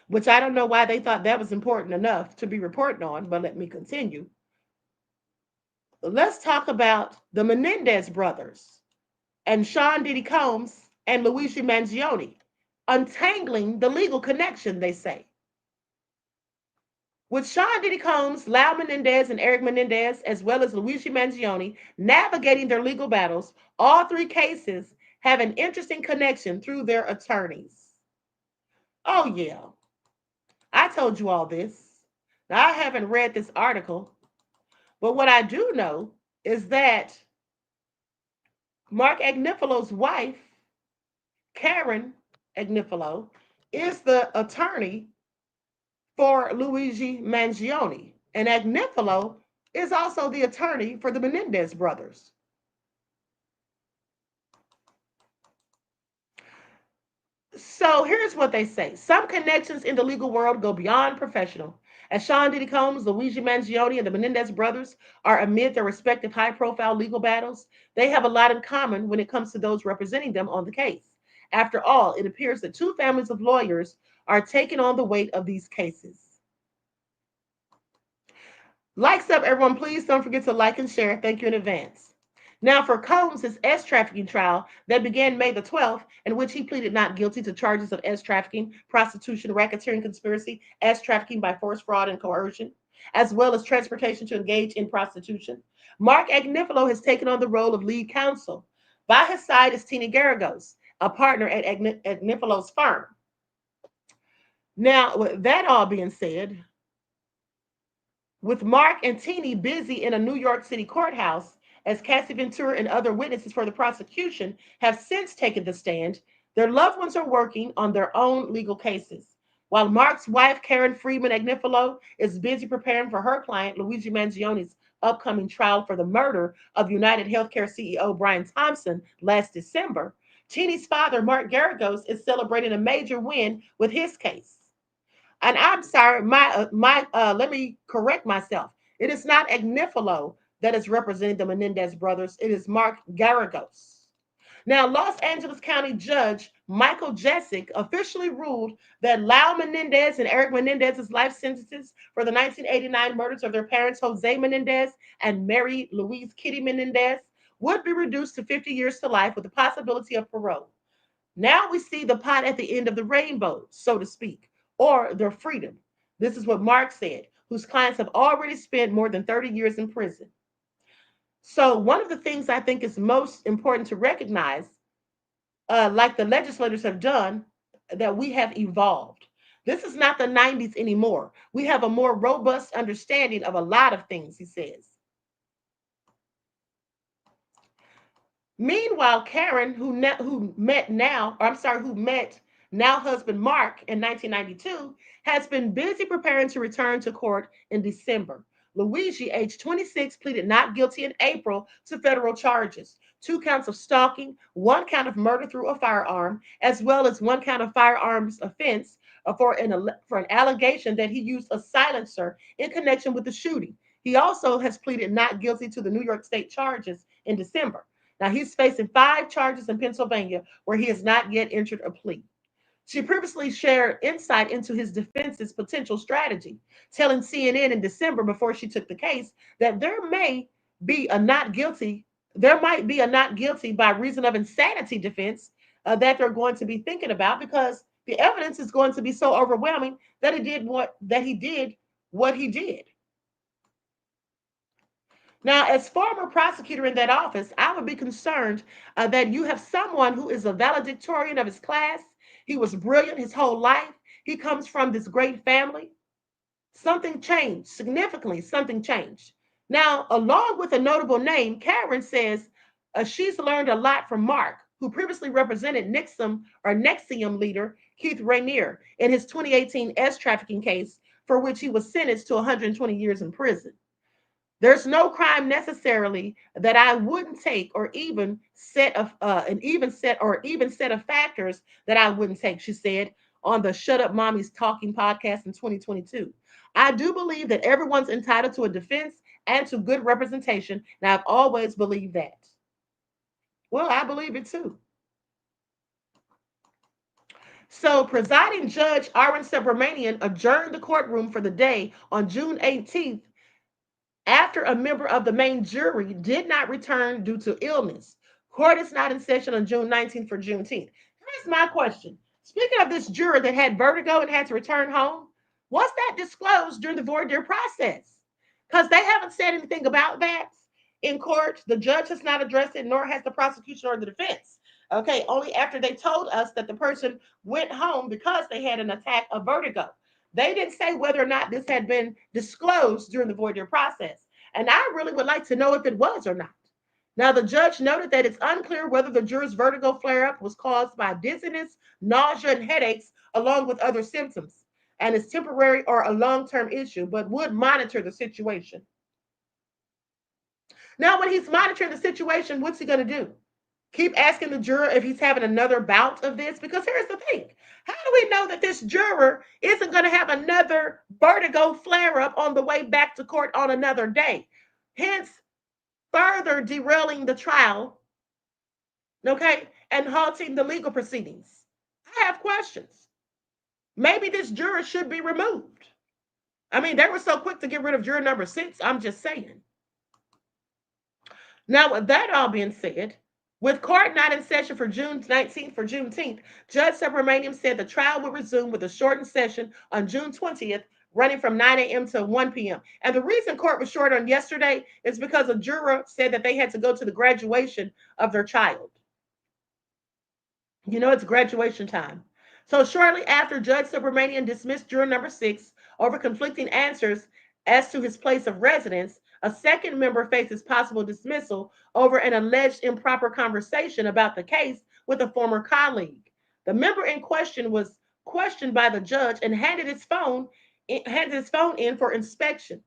[SPEAKER 2] which I don't know why they thought that was important enough to be reporting on, but let me continue. Let's talk about the Menendez brothers and Sean Diddy Combs and Luigi Mangione untangling the legal connection, they say. With Sean Diddy Combs, Lau Menendez, and Eric Menendez, as well as Luigi Mangione, navigating their legal battles, all three cases have an interesting connection through their attorneys. Oh, yeah. I told you all this. Now, I haven't read this article, but what I do know is that Mark Agnifalo's wife, Karen Agnifalo, is the attorney for Luigi Mangione, and Agnifalo is also the attorney for the Menendez brothers. So here's what they say. Some connections in the legal world go beyond professional. As Sean Diddy Combs, Luigi Mangione, and the Menendez brothers are amid their respective high profile legal battles, they have a lot in common when it comes to those representing them on the case. After all, it appears that two families of lawyers are taking on the weight of these cases. Likes up, everyone. Please don't forget to like and share. Thank you in advance. Now, for Combs' S trafficking trial that began May the 12th, in which he pleaded not guilty to charges of S trafficking, prostitution, racketeering conspiracy, S trafficking by force, fraud, and coercion, as well as transportation to engage in prostitution, Mark Agnifilo has taken on the role of lead counsel. By his side is Tina Garagos, a partner at Agnifilo's firm. Now, with that all being said, with Mark and Teeny busy in a New York City courthouse, as Cassie Ventura and other witnesses for the prosecution have since taken the stand, their loved ones are working on their own legal cases. While Mark's wife, Karen Freeman Agnifilo, is busy preparing for her client, Luigi Mangione's upcoming trial for the murder of United Healthcare CEO Brian Thompson last December, Teeny's father, Mark Garagos, is celebrating a major win with his case. And I'm sorry, let me correct myself. It is not Agnifilo that is representing the Menendez brothers. It is Mark Garagos. Now, Los Angeles County Judge Michael Jessic officially ruled that Lau Menendez and Eric Menendez's life sentences for the 1989 murders of their parents, Jose Menendez and Mary Louise Kitty Menendez, would be reduced to 50 years to life with the possibility of parole. Now we see the pot at the end of the rainbow, so to speak, or their freedom. This is what Mark said, whose clients have already spent more than 30 years in prison. So, one of the things I think is most important to recognize, like the legislators have done, that we have evolved. This is not the 90s anymore. We have a more robust understanding of a lot of things, he says. Meanwhile, Karen, who met now husband Mark in 1992, has been busy preparing to return to court in December. Luigi, age 26, pleaded not guilty in April to federal charges, 2 counts of stalking, 1 count of murder through a firearm, as well as 1 count of firearms offense for an allegation that he used a silencer in connection with the shooting. He also has pleaded not guilty to the New York State charges in December. Now he's facing 5 charges in Pennsylvania where he has not yet entered a plea. She previously shared insight into his defense's potential strategy, telling CNN in December before she took the case that there might be a not guilty by reason of insanity defense that they're going to be thinking about because the evidence is going to be so overwhelming that he did what he did. Now, as former prosecutor in that office, I would be concerned that you have someone who is a valedictorian of his class. He was brilliant his whole life. He comes from this great family. Something changed, significantly, something changed. Now, along with a notable name, Karen says she's learned a lot from Mark, who previously represented Nexium leader Keith Rainier in his 2018 S trafficking case, for which he was sentenced to 120 years in prison. There's no crime necessarily that I wouldn't take, or even set of set of factors that I wouldn't take, she said on the Shut Up Mommy's Talking podcast in 2022. I do believe that everyone's entitled to a defense and to good representation, and I've always believed that. Well, I believe it too. So, presiding judge Aaron Subramanian adjourned the courtroom for the day on June 18th after a member of the main jury did not return due to illness. Court is not in session on June 19th for Juneteenth. Here's my question. Speaking of this juror that had vertigo and had to return home, was that disclosed during the voir dire process? Because they haven't said anything about that in court. The judge has not addressed it, nor has the prosecution or the defense. Okay, only after they told us that the person went home because they had an attack of vertigo. They didn't say whether or not this had been disclosed during the voir dire process. And I really would like to know if it was or not. Now, the judge noted that it's unclear whether the juror's vertigo flare up was caused by dizziness, nausea, and headaches, along with other symptoms, and is temporary or a long term issue, but would monitor the situation. Now, when he's monitoring the situation, what's he going to do? Keep asking the juror if he's having another bout of this, because here's the thing. How do we know that this juror isn't going to have another vertigo flare up on the way back to court on another day? Hence, further derailing the trial, okay, and halting the legal proceedings. I have questions. Maybe this juror should be removed. I mean, they were so quick to get rid of juror number 6. I'm just saying. Now, with that all being said, with court not in session for June 19th for Juneteenth, Judge Subramaniam said the trial will resume with a shortened session on June 20th, running from 9 a.m. to 1 p.m. And the reason court was short on yesterday is because a juror said that they had to go to the graduation of their child. You know, it's graduation time. So shortly after, Judge Subramanian dismissed juror number 6 over conflicting answers as to his place of residence. A second member faces possible dismissal over an alleged improper conversation about the case with a former colleague. The member in question was questioned by the judge and handed his phone in for inspection.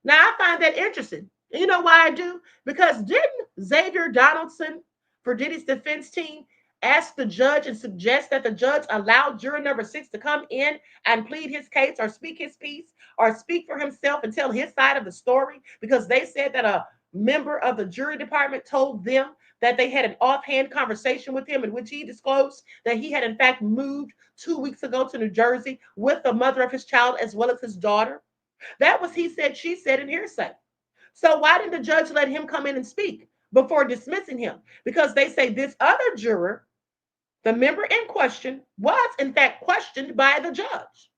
[SPEAKER 2] Now, I find that interesting. You know why I do? Because didn't Xavier Donaldson for Diddy's defense team ask the judge and suggest that the judge allow juror number 6 to come in and plead his case or speak his piece or speak for himself and tell his side of the story, because they said that a member of the jury department told them that they had an offhand conversation with him in which he disclosed that he had in fact moved 2 weeks ago to New Jersey with the mother of his child as well as his daughter. That was he said, she said, and hearsay. So why didn't the judge let him come in and speak before dismissing him? Because they say this other juror, the member in question, was in fact questioned by the judge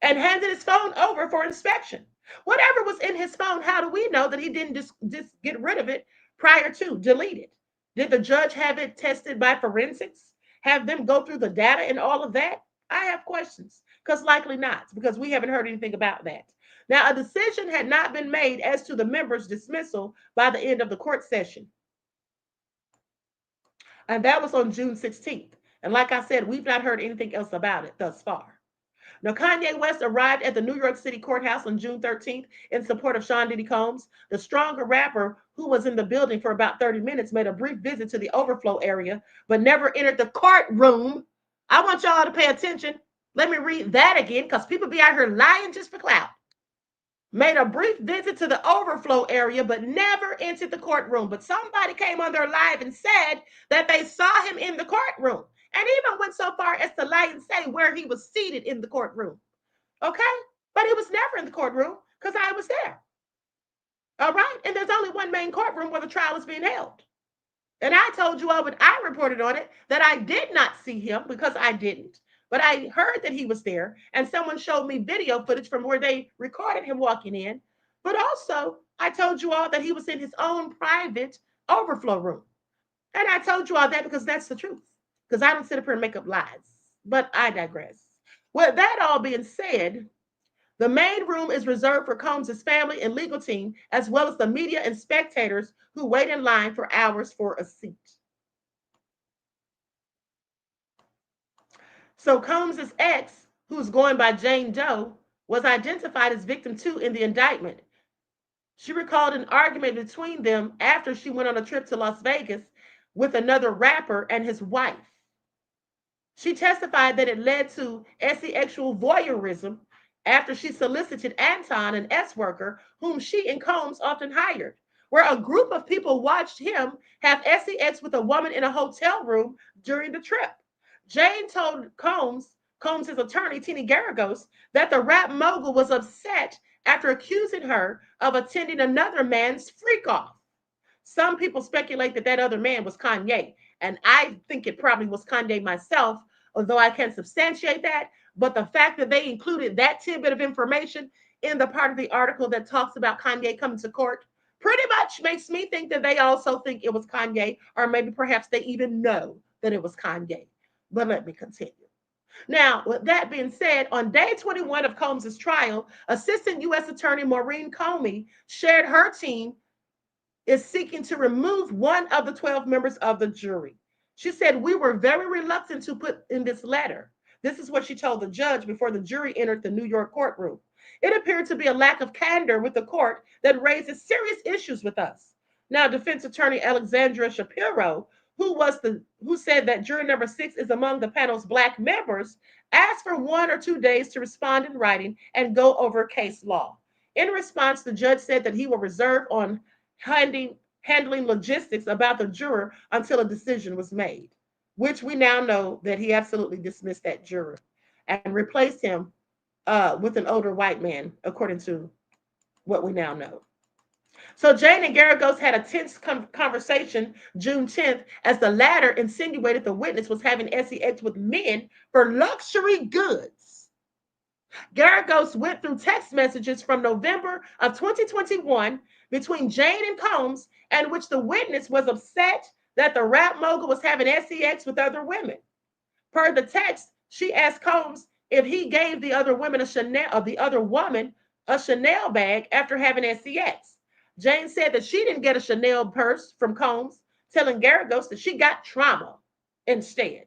[SPEAKER 2] and handed his phone over for inspection. Whatever was in his phone, how do we know that he didn't just get rid of it prior to, delete it? Did the judge have it tested by forensics? Have them go through the data and all of that? I have questions, because likely not, because we haven't heard anything about that. Now, a decision had not been made as to the member's dismissal by the end of the court session. And that was on June 16th. And like I said, we've not heard anything else about it thus far. Now, Kanye West arrived at the New York City courthouse on June 13th in support of Sean Diddy Combs. The stronger rapper, who was in the building for about 30 minutes, made a brief visit to the overflow area, but never entered the courtroom. I want y'all to pay attention. Let me read that again, because people be out here lying just for clout. Made a brief visit to the overflow area, but never entered the courtroom. But somebody came on their live and said that they saw him in the courtroom, and even went so far as to lie and say where he was seated in the courtroom. Okay? But he was never in the courtroom because I was there. All right? And there's only one main courtroom where the trial is being held. And I told you all when I reported on it that I did not see him, because I didn't. But I heard that he was there, and someone showed me video footage from where they recorded him walking in. But also, I told you all that he was in his own private overflow room. And I told you all that because that's the truth. Because I don't sit up here and make up lies. But I digress. With that all being said, the main room is reserved for Combs' family and legal team, as well as the media and spectators who wait in line for hours for a seat. So Combs' ex, who's going by Jane Doe, was identified as victim 2 in the indictment. She recalled an argument between them after she went on a trip to Las Vegas with another rapper and his wife. She testified that it led to sexual voyeurism after she solicited Anton, an S-worker, whom she and Combs often hired, where a group of people watched him have sex with a woman in a hotel room during the trip. Jane told Combs' attorney, Tini Garagos, that the rap mogul was upset after accusing her of attending another man's freak-off. Some people speculate that that other man was Kanye, and I think it probably was Kanye myself, although I can't substantiate that. But the fact that they included that tidbit of information in the part of the article that talks about Kanye coming to court pretty much makes me think that they also think it was Kanye, or maybe perhaps they even know that it was Kanye. But let me continue. Now, with that being said, on day 21 of Combs' trial, Assistant U.S. Attorney Maureen Comey shared her team is seeking to remove one of the 12 members of the jury. She said, "We were very reluctant to put in this letter." This is what she told the judge before the jury entered the New York courtroom. "It appeared to be a lack of candor with the court that raises serious issues with us." Now, defense attorney Alexandra Shapiro, who said that juror number 6 is among the panel's black members, asked for 1 or 2 days to respond in writing and go over case law. In response, the judge said that he will reserve on handling logistics about the juror until a decision was made, which we now know that he absolutely dismissed that juror and replaced him with an older white man, according to what we now know. So Jane and Garagos had a tense conversation June 10th as the latter insinuated the witness was having sex with men for luxury goods. Garagos went through text messages from November of 2021 between Jane and Combs, in which the witness was upset that the rap mogul was having sex with other women. Per the text, she asked Combs if he gave the other woman a Chanel bag after having sex. Jane said that she didn't get a Chanel purse from Combs, telling Garagos that she got trauma instead.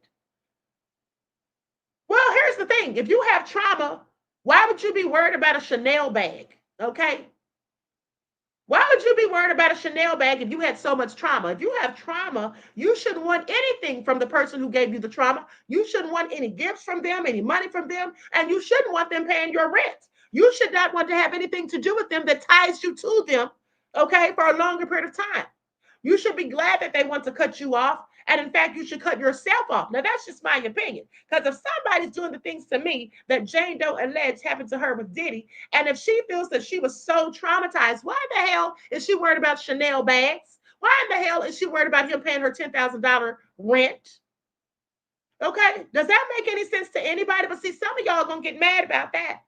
[SPEAKER 2] Well, here's the thing. If you have trauma, why would you be worried about a Chanel bag? Okay? Why would you be worried about a Chanel bag if you had so much trauma? If you have trauma, you shouldn't want anything from the person who gave you the trauma. You shouldn't want any gifts from them, any money from them, and you shouldn't want them paying your rent. You should not want to have anything to do with them that ties you to them, okay, for a longer period of time. You should be glad that they want to cut you off. And in fact, you should cut yourself off. Now, that's just my opinion. Because if somebody's doing the things to me that Jane Doe alleged happened to her with Diddy, and if she feels that she was so traumatized, why the hell is she worried about Chanel bags? Why in the hell is she worried about him paying her $10,000 rent? Okay, does that make any sense to anybody? But see, some of y'all are going to get mad about that.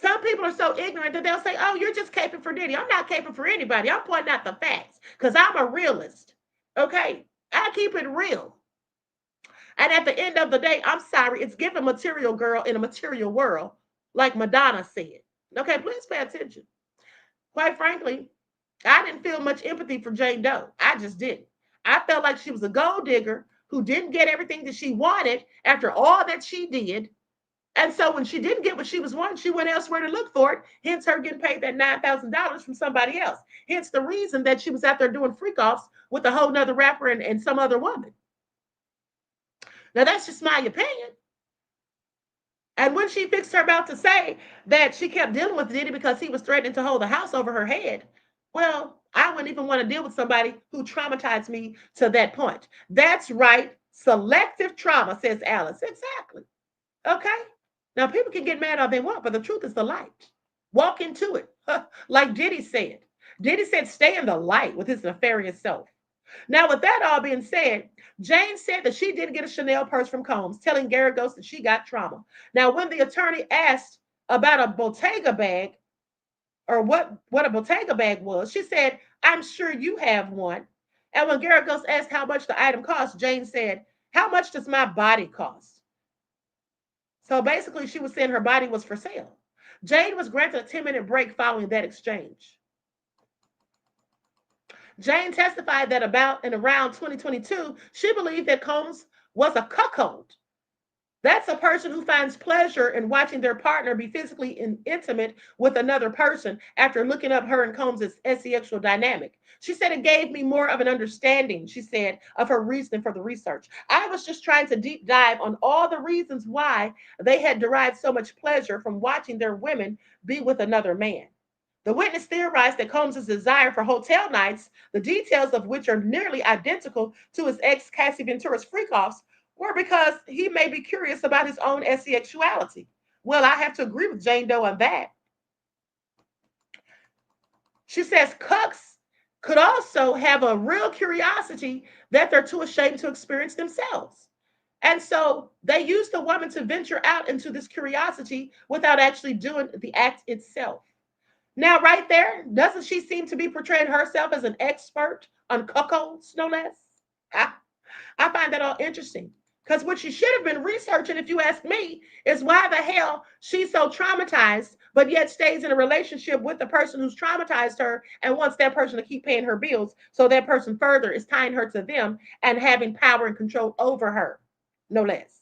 [SPEAKER 2] Some people are so ignorant that they'll say, oh, you're just caping for Diddy. I'm not caping for anybody. I'm pointing out the facts because I'm a realist. Okay? I keep it real. And at the end of the day, I'm sorry, it's giving material girl in a material world, like Madonna said. Okay, please pay attention. Quite frankly, I didn't feel much empathy for Jane Doe. I just didn't. I felt like she was a gold digger who didn't get everything that she wanted after all that she did. And so when she didn't get what she was wanting, she went elsewhere to look for it. Hence her getting paid that $9,000 from somebody else. Hence the reason that she was out there doing freak offs with a whole nother rapper and some other woman. Now that's just my opinion. And when she fixed her mouth to say that she kept dealing with Diddy because he was threatening to hold the house over her head, well, I wouldn't even want to deal with somebody who traumatized me to that point. That's right. Selective trauma, says Alice. Exactly. Okay. Now, people can get mad all they want, but the truth is the light. Walk into it. Like Diddy said. Diddy said, stay in the light with his nefarious self. Now, with that all being said, Jane said that she didn't get a Chanel purse from Combs, telling Garagos that she got trauma. Now, when the attorney asked about a Bottega bag, or what a Bottega bag was, she said, I'm sure you have one. And when Garagos asked how much the item cost, Jane said, how much does my body cost? So basically, she was saying her body was for sale. Jane was granted a 10-minute break following that exchange. Jane testified that about and around 2022, she believed that Combs was a cuckold. That's a person who finds pleasure in watching their partner be physically intimate with another person after looking up her and Combs' sexual dynamic. She said it gave me more of an understanding, she said, of her reasoning for the research. I was just trying to deep dive on all the reasons why they had derived so much pleasure from watching their women be with another man. The witness theorized that Combs' desire for hotel nights, the details of which are nearly identical to his ex Cassie Ventura's freak-offs, were because he may be curious about his own sexuality. Well, I have to agree with Jane Doe on that. She says cucks could also have a real curiosity that they're too ashamed to experience themselves. And so they use the woman to venture out into this curiosity without actually doing the act itself. Now, right there, doesn't she seem to be portraying herself as an expert on cuckolds, no less? I find that all interesting. Because what she should have been researching, if you ask me, is why the hell she's so traumatized, but yet stays in a relationship with the person who's traumatized her and wants that person to keep paying her bills. So that person further is tying her to them and having power and control over her, no less.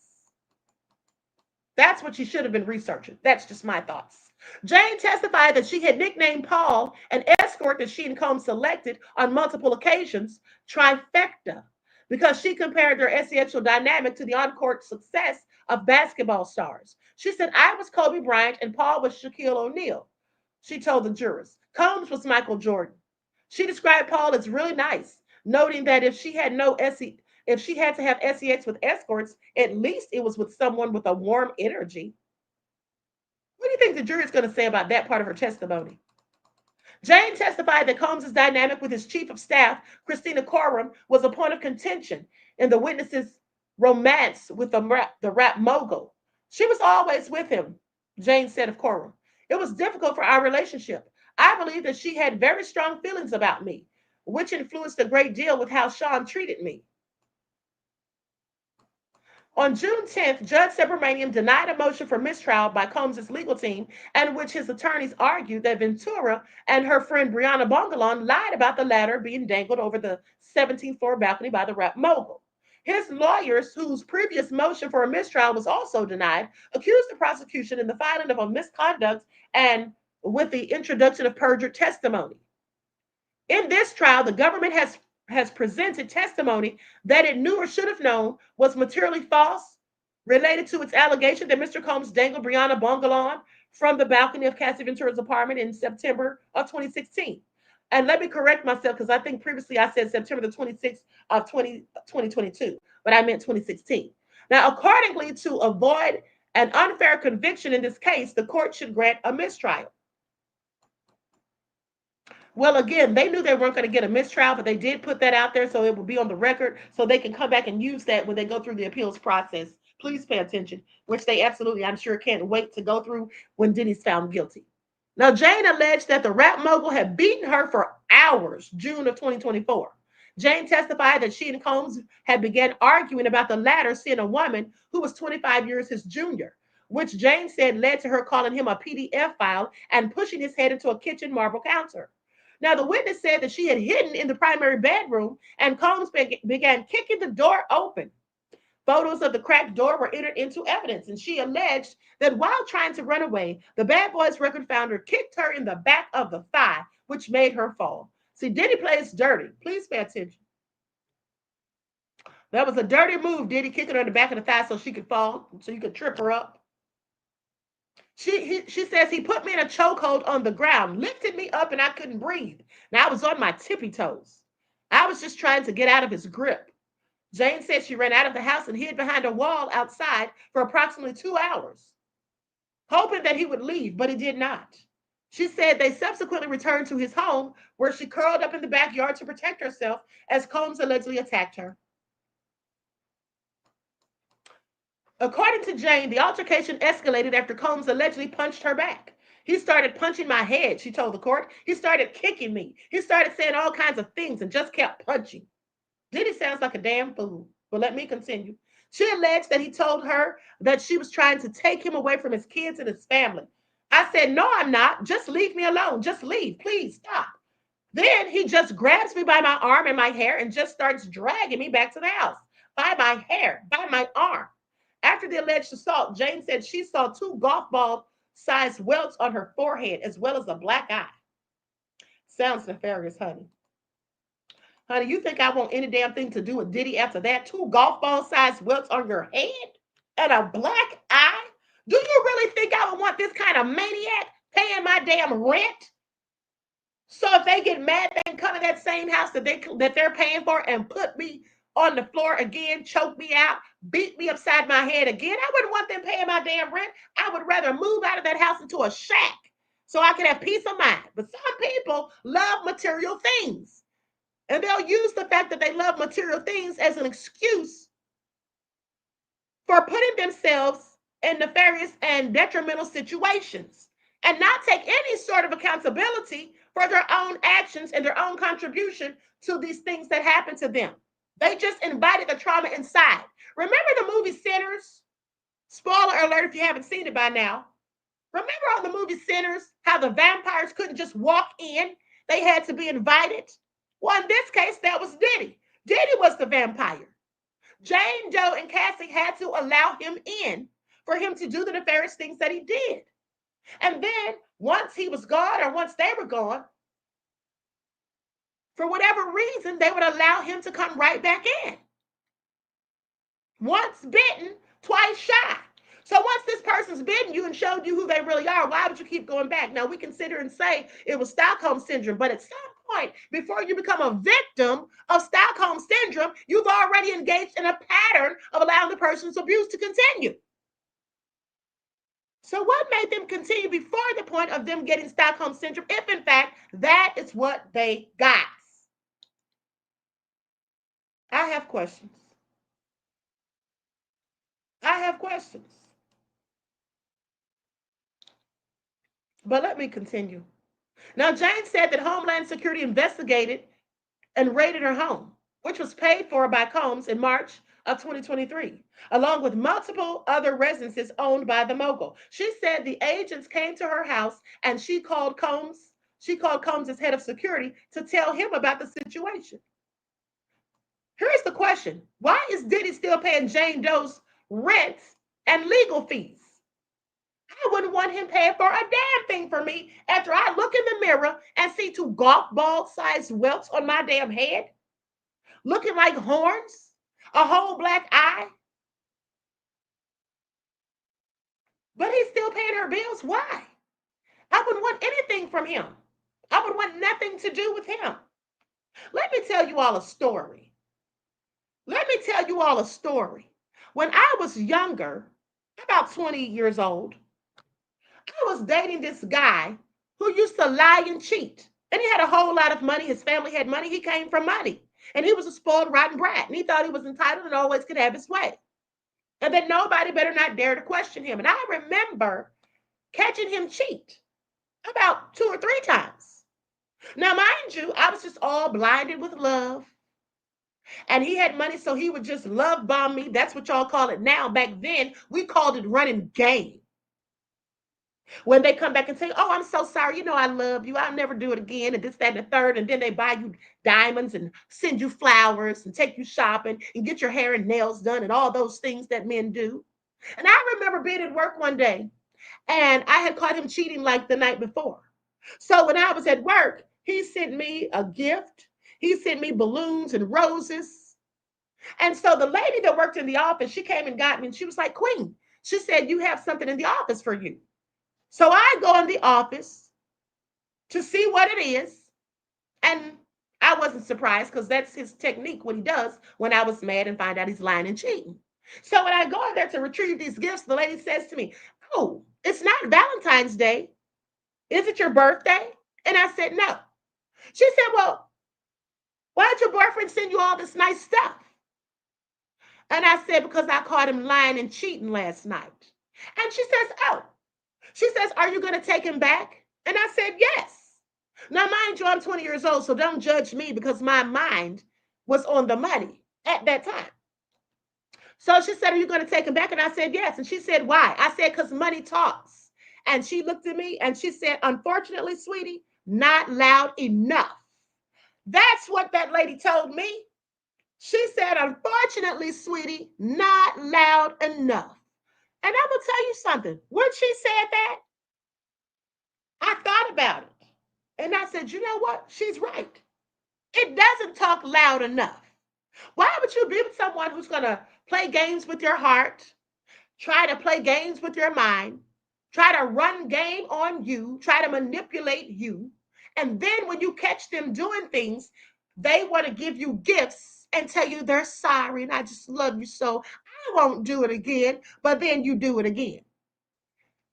[SPEAKER 2] That's what she should have been researching. That's just my thoughts. Jane testified that she had nicknamed Paul, an escort that she and Combs selected on multiple occasions, Trifecta, because she compared their sexual dynamic to the on-court success of basketball stars. She said, I was Kobe Bryant and Paul was Shaquille O'Neal, she told the jurors. Combs was Michael Jordan. She described Paul as really nice, noting that if she had to have sex with escorts, at least it was with someone with a warm energy. What do you think the jury is going to say about that part of her testimony? Jane testified that Combs' dynamic with his chief of staff, Christina Coram, was a point of contention in the witness's romance with the rap mogul. She was always with him, Jane said of Coram. It was difficult for our relationship. I believe that she had very strong feelings about me, which influenced a great deal with how Sean treated me. On June 10th, Judge Subramaniam denied a motion for mistrial by Combs' legal team, in which his attorneys argued that Ventura and her friend Brianna Bongalon lied about the latter being dangled over the 17th floor balcony by the rap mogul. His lawyers, whose previous motion for a mistrial was also denied, accused the prosecution in the filing of a misconduct and with the introduction of perjured testimony. In this trial, the government has presented testimony that it knew or should have known was materially false related to its allegation that Mr. Combs dangled Brianna Bongalon from the balcony of Cassie Ventura's apartment in September of 2016. And let me correct myself because I think previously I said September the 26th of 2022, but I meant 2016. Now, accordingly, to avoid an unfair conviction in this case, the court should grant a mistrial. Well, again, they knew they weren't going to get a mistrial, but they did put that out there so it will be on the record so they can come back and use that when they go through the appeals process. Please pay attention, which they absolutely, I'm sure, can't wait to go through when Diddy's found guilty. Now, Jane alleged that the rap mogul had beaten her for hours, June of 2024. Jane testified that she and Combs had began arguing about the latter seeing a woman who was 25 years his junior, which Jane said led to her calling him a PDF file and pushing his head into a kitchen marble counter. Now, the witness said that she had hidden in the primary bedroom and Combs began kicking the door open. Photos of the cracked door were entered into evidence, and she alleged that while trying to run away, the Bad Boys record founder kicked her in the back of the thigh, which made her fall. See, Diddy plays dirty. Please pay attention. That was a dirty move, Diddy, kicking her in the back of the thigh so she could fall, so you could trip her up. She says he put me in a chokehold on the ground, lifted me up, and I couldn't breathe. Now I was on my tippy toes. I was just trying to get out of his grip. Jane said she ran out of the house and hid behind a wall outside for approximately 2 hours, hoping that he would leave, but he did not. She said they subsequently returned to his home, where she curled up in the backyard to protect herself as Combs allegedly attacked her. According to Jane, the altercation escalated after Combs allegedly punched her back. He started punching my head, she told the court. He started kicking me. He started saying all kinds of things and just kept punching. Diddy sounds like a damn fool, but let me continue. She alleged that he told her that she was trying to take him away from his kids and his family. I said, no, I'm not. Just leave me alone. Just leave. Please stop. Then he just grabs me by my arm and my hair and just starts dragging me back to the house. By my hair, by my arm. After the alleged assault, Jane said she saw 2 golf ball-sized welts on her forehead as well as a black eye. Sounds nefarious, honey. Honey, you think I want any damn thing to do with Diddy after that? 2 golf ball-sized welts on your head and a black eye? Do you really think I would want this kind of maniac paying my damn rent? So if they get mad, they can come in that same house that they're paying for and put me on the floor again, choke me out, beat me upside my head again. I wouldn't want them paying my damn rent. I would rather move out of that house into a shack so I can have peace of mind. But some people love material things. And they'll use the fact that they love material things as an excuse for putting themselves in nefarious and detrimental situations and not take any sort of accountability for their own actions and their own contribution to these things that happen to them. They just invited the trauma inside. Remember the movie Sinners? Spoiler alert if you haven't seen it by now. Remember on the movie Sinners how the vampires couldn't just walk in? They had to be invited. Well, in this case, that was Diddy. Diddy was the vampire. Jane Doe and Cassie had to allow him in for him to do the nefarious things that he did. And then once he was gone or once they were gone, for whatever reason, they would allow him to come right back in. Once bitten, twice shy. So once this person's bitten you and showed you who they really are, why would you keep going back? Now, we consider and say it was Stockholm Syndrome, but at some point, before you become a victim of Stockholm Syndrome, you've already engaged in a pattern of allowing the person's abuse to continue. So what made them continue before the point of them getting Stockholm Syndrome, if in fact that is what they got? I have questions. I have questions. But let me continue. Now, Jane said that Homeland Security investigated and raided her home, which was paid for by Combs in March of 2023, along with multiple other residences owned by the mogul. She said the agents came to her house and she called Combs as head of security to tell him about the situation. Here's the question. Why is Diddy still paying Jane Doe's rent and legal fees? I wouldn't want him paying for a damn thing for me after I look in the mirror and see two golf ball sized welts on my damn head, looking like horns, a whole black eye. But he's still paying her bills. Why? I wouldn't want anything from him. I would want nothing to do with him. Let me tell you all a story. When I was younger, about 20 years old, I was dating this guy who used to lie and cheat. And he had a whole lot of money. His family had money. He came from money. And he was a spoiled, rotten brat. And he thought he was entitled and always could have his way. And then nobody better not dare to question him. And I remember catching him cheat about 2 or 3 times. Now, mind you, I was just all blinded with love. And he had money, so he would just love bomb me. That's what y'all call it now. Back then, we called it running game. When they come back and say, oh, I'm so sorry, you know I love you, I'll never do it again, and this, that, and the third, and then they buy you diamonds and send you flowers and take you shopping and get your hair and nails done and all those things that men do. And I remember being at work one day, and I had caught him cheating like the night before. So when I was at work, he sent me a gift. He sent me balloons and roses. And so the lady that worked in the office, she came and got me, and she was like, Queen, she said, you have something in the office for you. So I go in the office to see what it is. And I wasn't surprised because that's his technique, what he does when I was mad and find out he's lying and cheating. So when I go in there to retrieve these gifts, the lady says to me, oh, it's not Valentine's Day. Is it your birthday? And I said, no. She said, well, why did your boyfriend send you all this nice stuff? And I said, because I caught him lying and cheating last night. And she says, oh. She says, are you going to take him back? And I said, yes. Now, mind you, I'm 20 years old, so don't judge me because my mind was on the money at that time. So she said, are you going to take him back? And I said, yes. And she said, why? I said, because money talks. And she looked at me and she said, unfortunately, sweetie, not loud enough. That's what that lady told me. She said, unfortunately, sweetie, not loud enough. And I'm going to tell you something. When she said that, I thought about it. And I said, you know what? She's right. It doesn't talk loud enough. Why would you be with someone who's going to play games with your heart, try to play games with your mind, try to run game on you, try to manipulate you, and then when you catch them doing things, they want to give you gifts and tell you they're sorry and I just love you so I won't do it again, but then you do it again.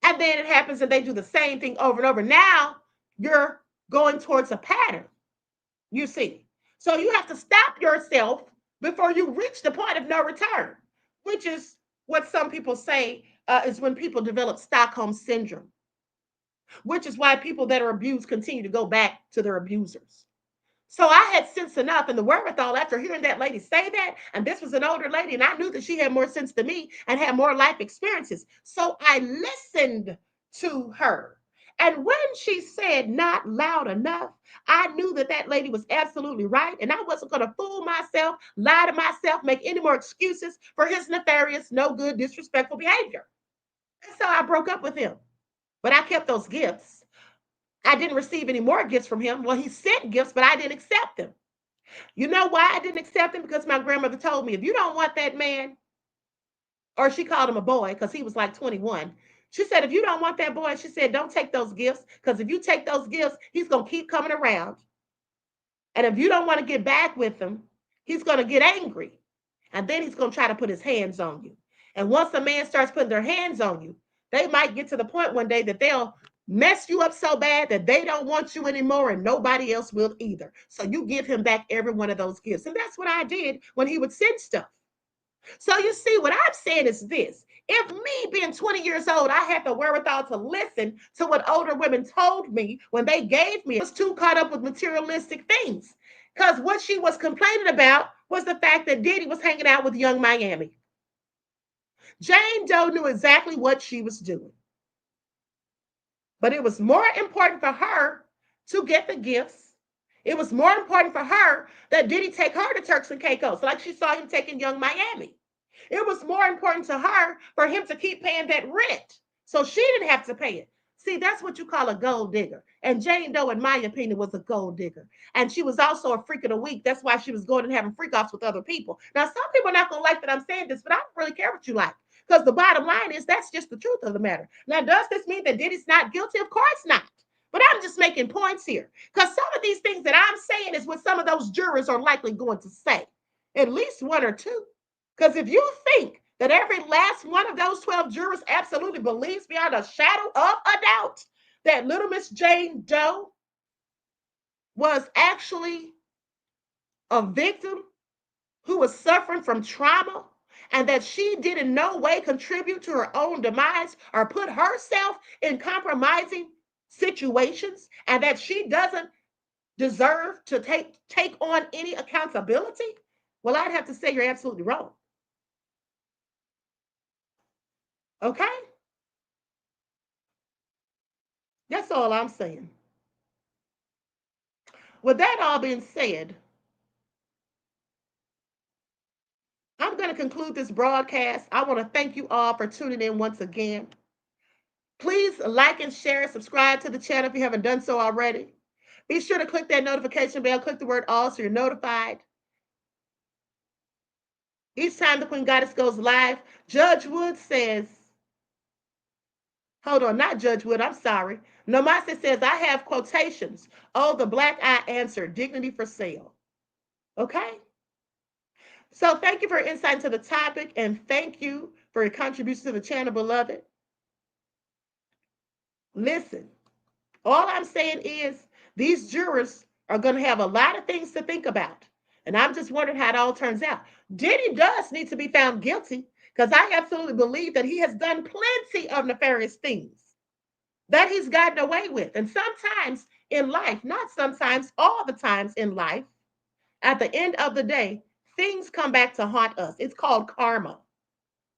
[SPEAKER 2] And then it happens and they do the same thing over and over. Now you're going towards a pattern, you see. So you have to stop yourself before you reach the point of no return, which is what some people say is when people develop Stockholm Syndrome, which is why people that are abused continue to go back to their abusers. So I had sense enough and the wherewithal after hearing that lady say that, and this was an older lady, and I knew that she had more sense than me and had more life experiences. So I listened to her. And when she said not loud enough, I knew that that lady was absolutely right. And I wasn't going to fool myself, lie to myself, make any more excuses for his nefarious, no good, disrespectful behavior. And so I broke up with him. But I kept those gifts. I didn't receive any more gifts from him. Well, he sent gifts, but I didn't accept them. You know why I didn't accept him? Because my grandmother told me, if you don't want that man, or she called him a boy because he was like 21. She said, if you don't want that boy, she said, don't take those gifts, because if you take those gifts, he's going to keep coming around. And if you don't want to get back with him, he's going to get angry. And then he's going to try to put his hands on you. And once a man starts putting their hands on you, they might get to the point one day that they'll mess you up so bad that they don't want you anymore and nobody else will either. So you give him back every one of those gifts. And that's what I did when he would send stuff. So you see, what I'm saying is this. If me being 20 years old, I had the wherewithal to listen to what older women told me when they gave me, I was too caught up with materialistic things. Because what she was complaining about was the fact that Diddy was hanging out with Young Miami. Jane Doe knew exactly what she was doing. But it was more important for her to get the gifts. It was more important for her that Diddy take her to Turks and Caicos, like she saw him taking Young Miami. It was more important to her for him to keep paying that rent, so she didn't have to pay it. See, that's what you call a gold digger. And Jane Doe, in my opinion, was a gold digger. And she was also a freak of the week. That's why she was going and having freak-offs with other people. Now, some people are not going to like that I'm saying this, but I don't really care what you like. Because the bottom line is that's just the truth of the matter. Now, does this mean that Diddy's not guilty? Of course not. But I'm just making points here. Because some of these things that I'm saying is what some of those jurors are likely going to say. At least one or two. Because if you think that every last one of those 12 jurors absolutely believes beyond a shadow of a doubt that little Miss Jane Doe was actually a victim who was suffering from trauma, and that she did in no way contribute to her own demise or put herself in compromising situations, and that she doesn't deserve to take on any accountability, well, I'd have to say you're absolutely wrong. Okay? That's all I'm saying. With that all being said, I'm going to conclude this broadcast. I want to thank you all for tuning in once again. Please like and share, subscribe to the channel if you haven't done so already. Be sure to click that notification bell, click the word all so you're notified. Each time the Queen Goddess goes live, Judge Wood says, hold on, not Judge Wood, I'm sorry. Nomasa says, I have quotations. Oh, the black eye answered, dignity for sale. Okay? So thank you for your insight into the topic, and thank you for your contribution to the channel, beloved. Listen, all I'm saying is these jurors are going to have a lot of things to think about. And I'm just wondering how it all turns out. Diddy does need to be found guilty, because I absolutely believe that he has done plenty of nefarious things that he's gotten away with. And sometimes in life, not sometimes, all the times in life, at the end of the day, things come back to haunt us. It's called karma.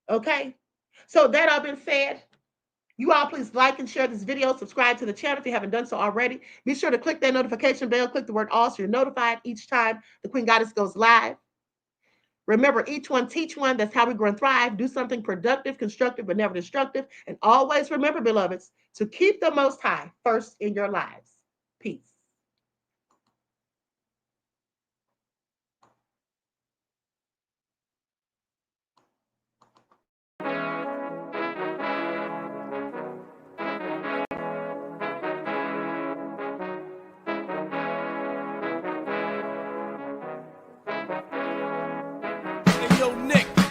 [SPEAKER 2] Okay? So that all been said, you all please like and share this video. Subscribe to the channel if you haven't done so already. Be sure to click that notification bell. Click the word all so you're notified each time the Queen Goddess goes live. Remember, each one teach one. That's how we grow and thrive. Do something productive, constructive, but never destructive. And always remember, beloveds, to keep the Most High first in your lives. Peace.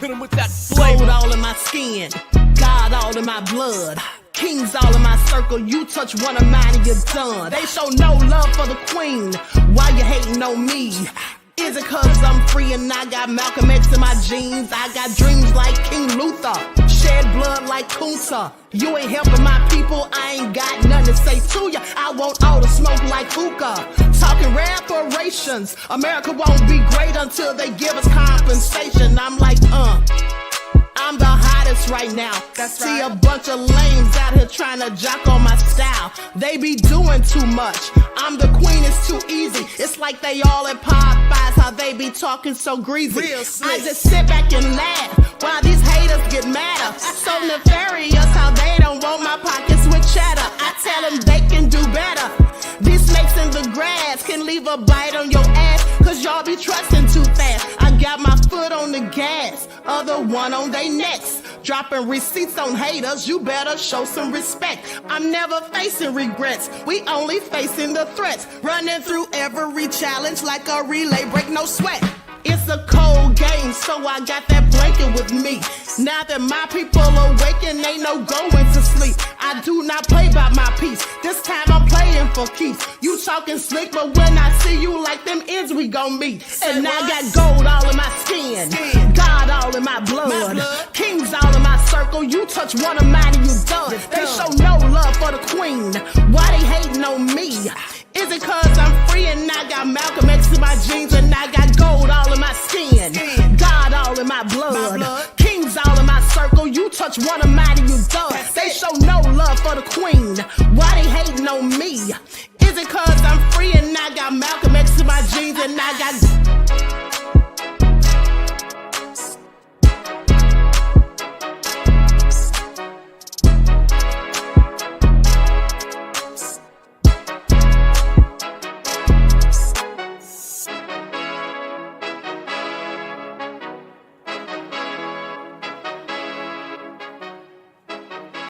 [SPEAKER 4] Hit him with that flavor. All in my skin, God all in my blood. Kings all in my circle, you touch one of mine and you're done. They show no love for the queen, why you hating on me? Is it cause I'm free and I got Malcolm X in my jeans? I got dreams like King Luther, shed blood like Kunta. You ain't helping my people, I ain't got nothing to say to ya. I want all the smoke like hookah. Talking reparations, America won't be great until they give us compensation. I'm like, I'm the hottest right now. That's See right. A bunch of lames out here trying to jock on my style. They be doing too much. I'm the queen, it's too easy. It's like they all at Popeyes, how they be talking so greasy. I just sit back and laugh while these haters get madder. So nefarious how they and leave a bite on your ass, cause y'all be trusting too fast. I got my foot on the gas, other one on they necks. Dropping receipts on haters, you better show some respect. I'm never facing regrets, we only facing the threats. Running through every challenge like a relay, break no sweat. It's a cold game, so I got that blanket with me. Now that my people awaken, ain't no going to sleep. I do not play by my piece, this time I'm playing for keeps. You talking slick, but when I see you like them ends, we gon' meet. And I got gold all in my skin, God all in my blood, kings all in my circle. You touch one of mine and you done. They show no love for the queen, why they hating on me? Is it cause I'm free and I got Malcolm X in my jeans and I got gold all in my skin, God all in my blood, kings all in my circle. You touch one of mine and you done. They show no love for the queen, why they hating on me? Is it cause I'm free and I got Malcolm X in my jeans and I got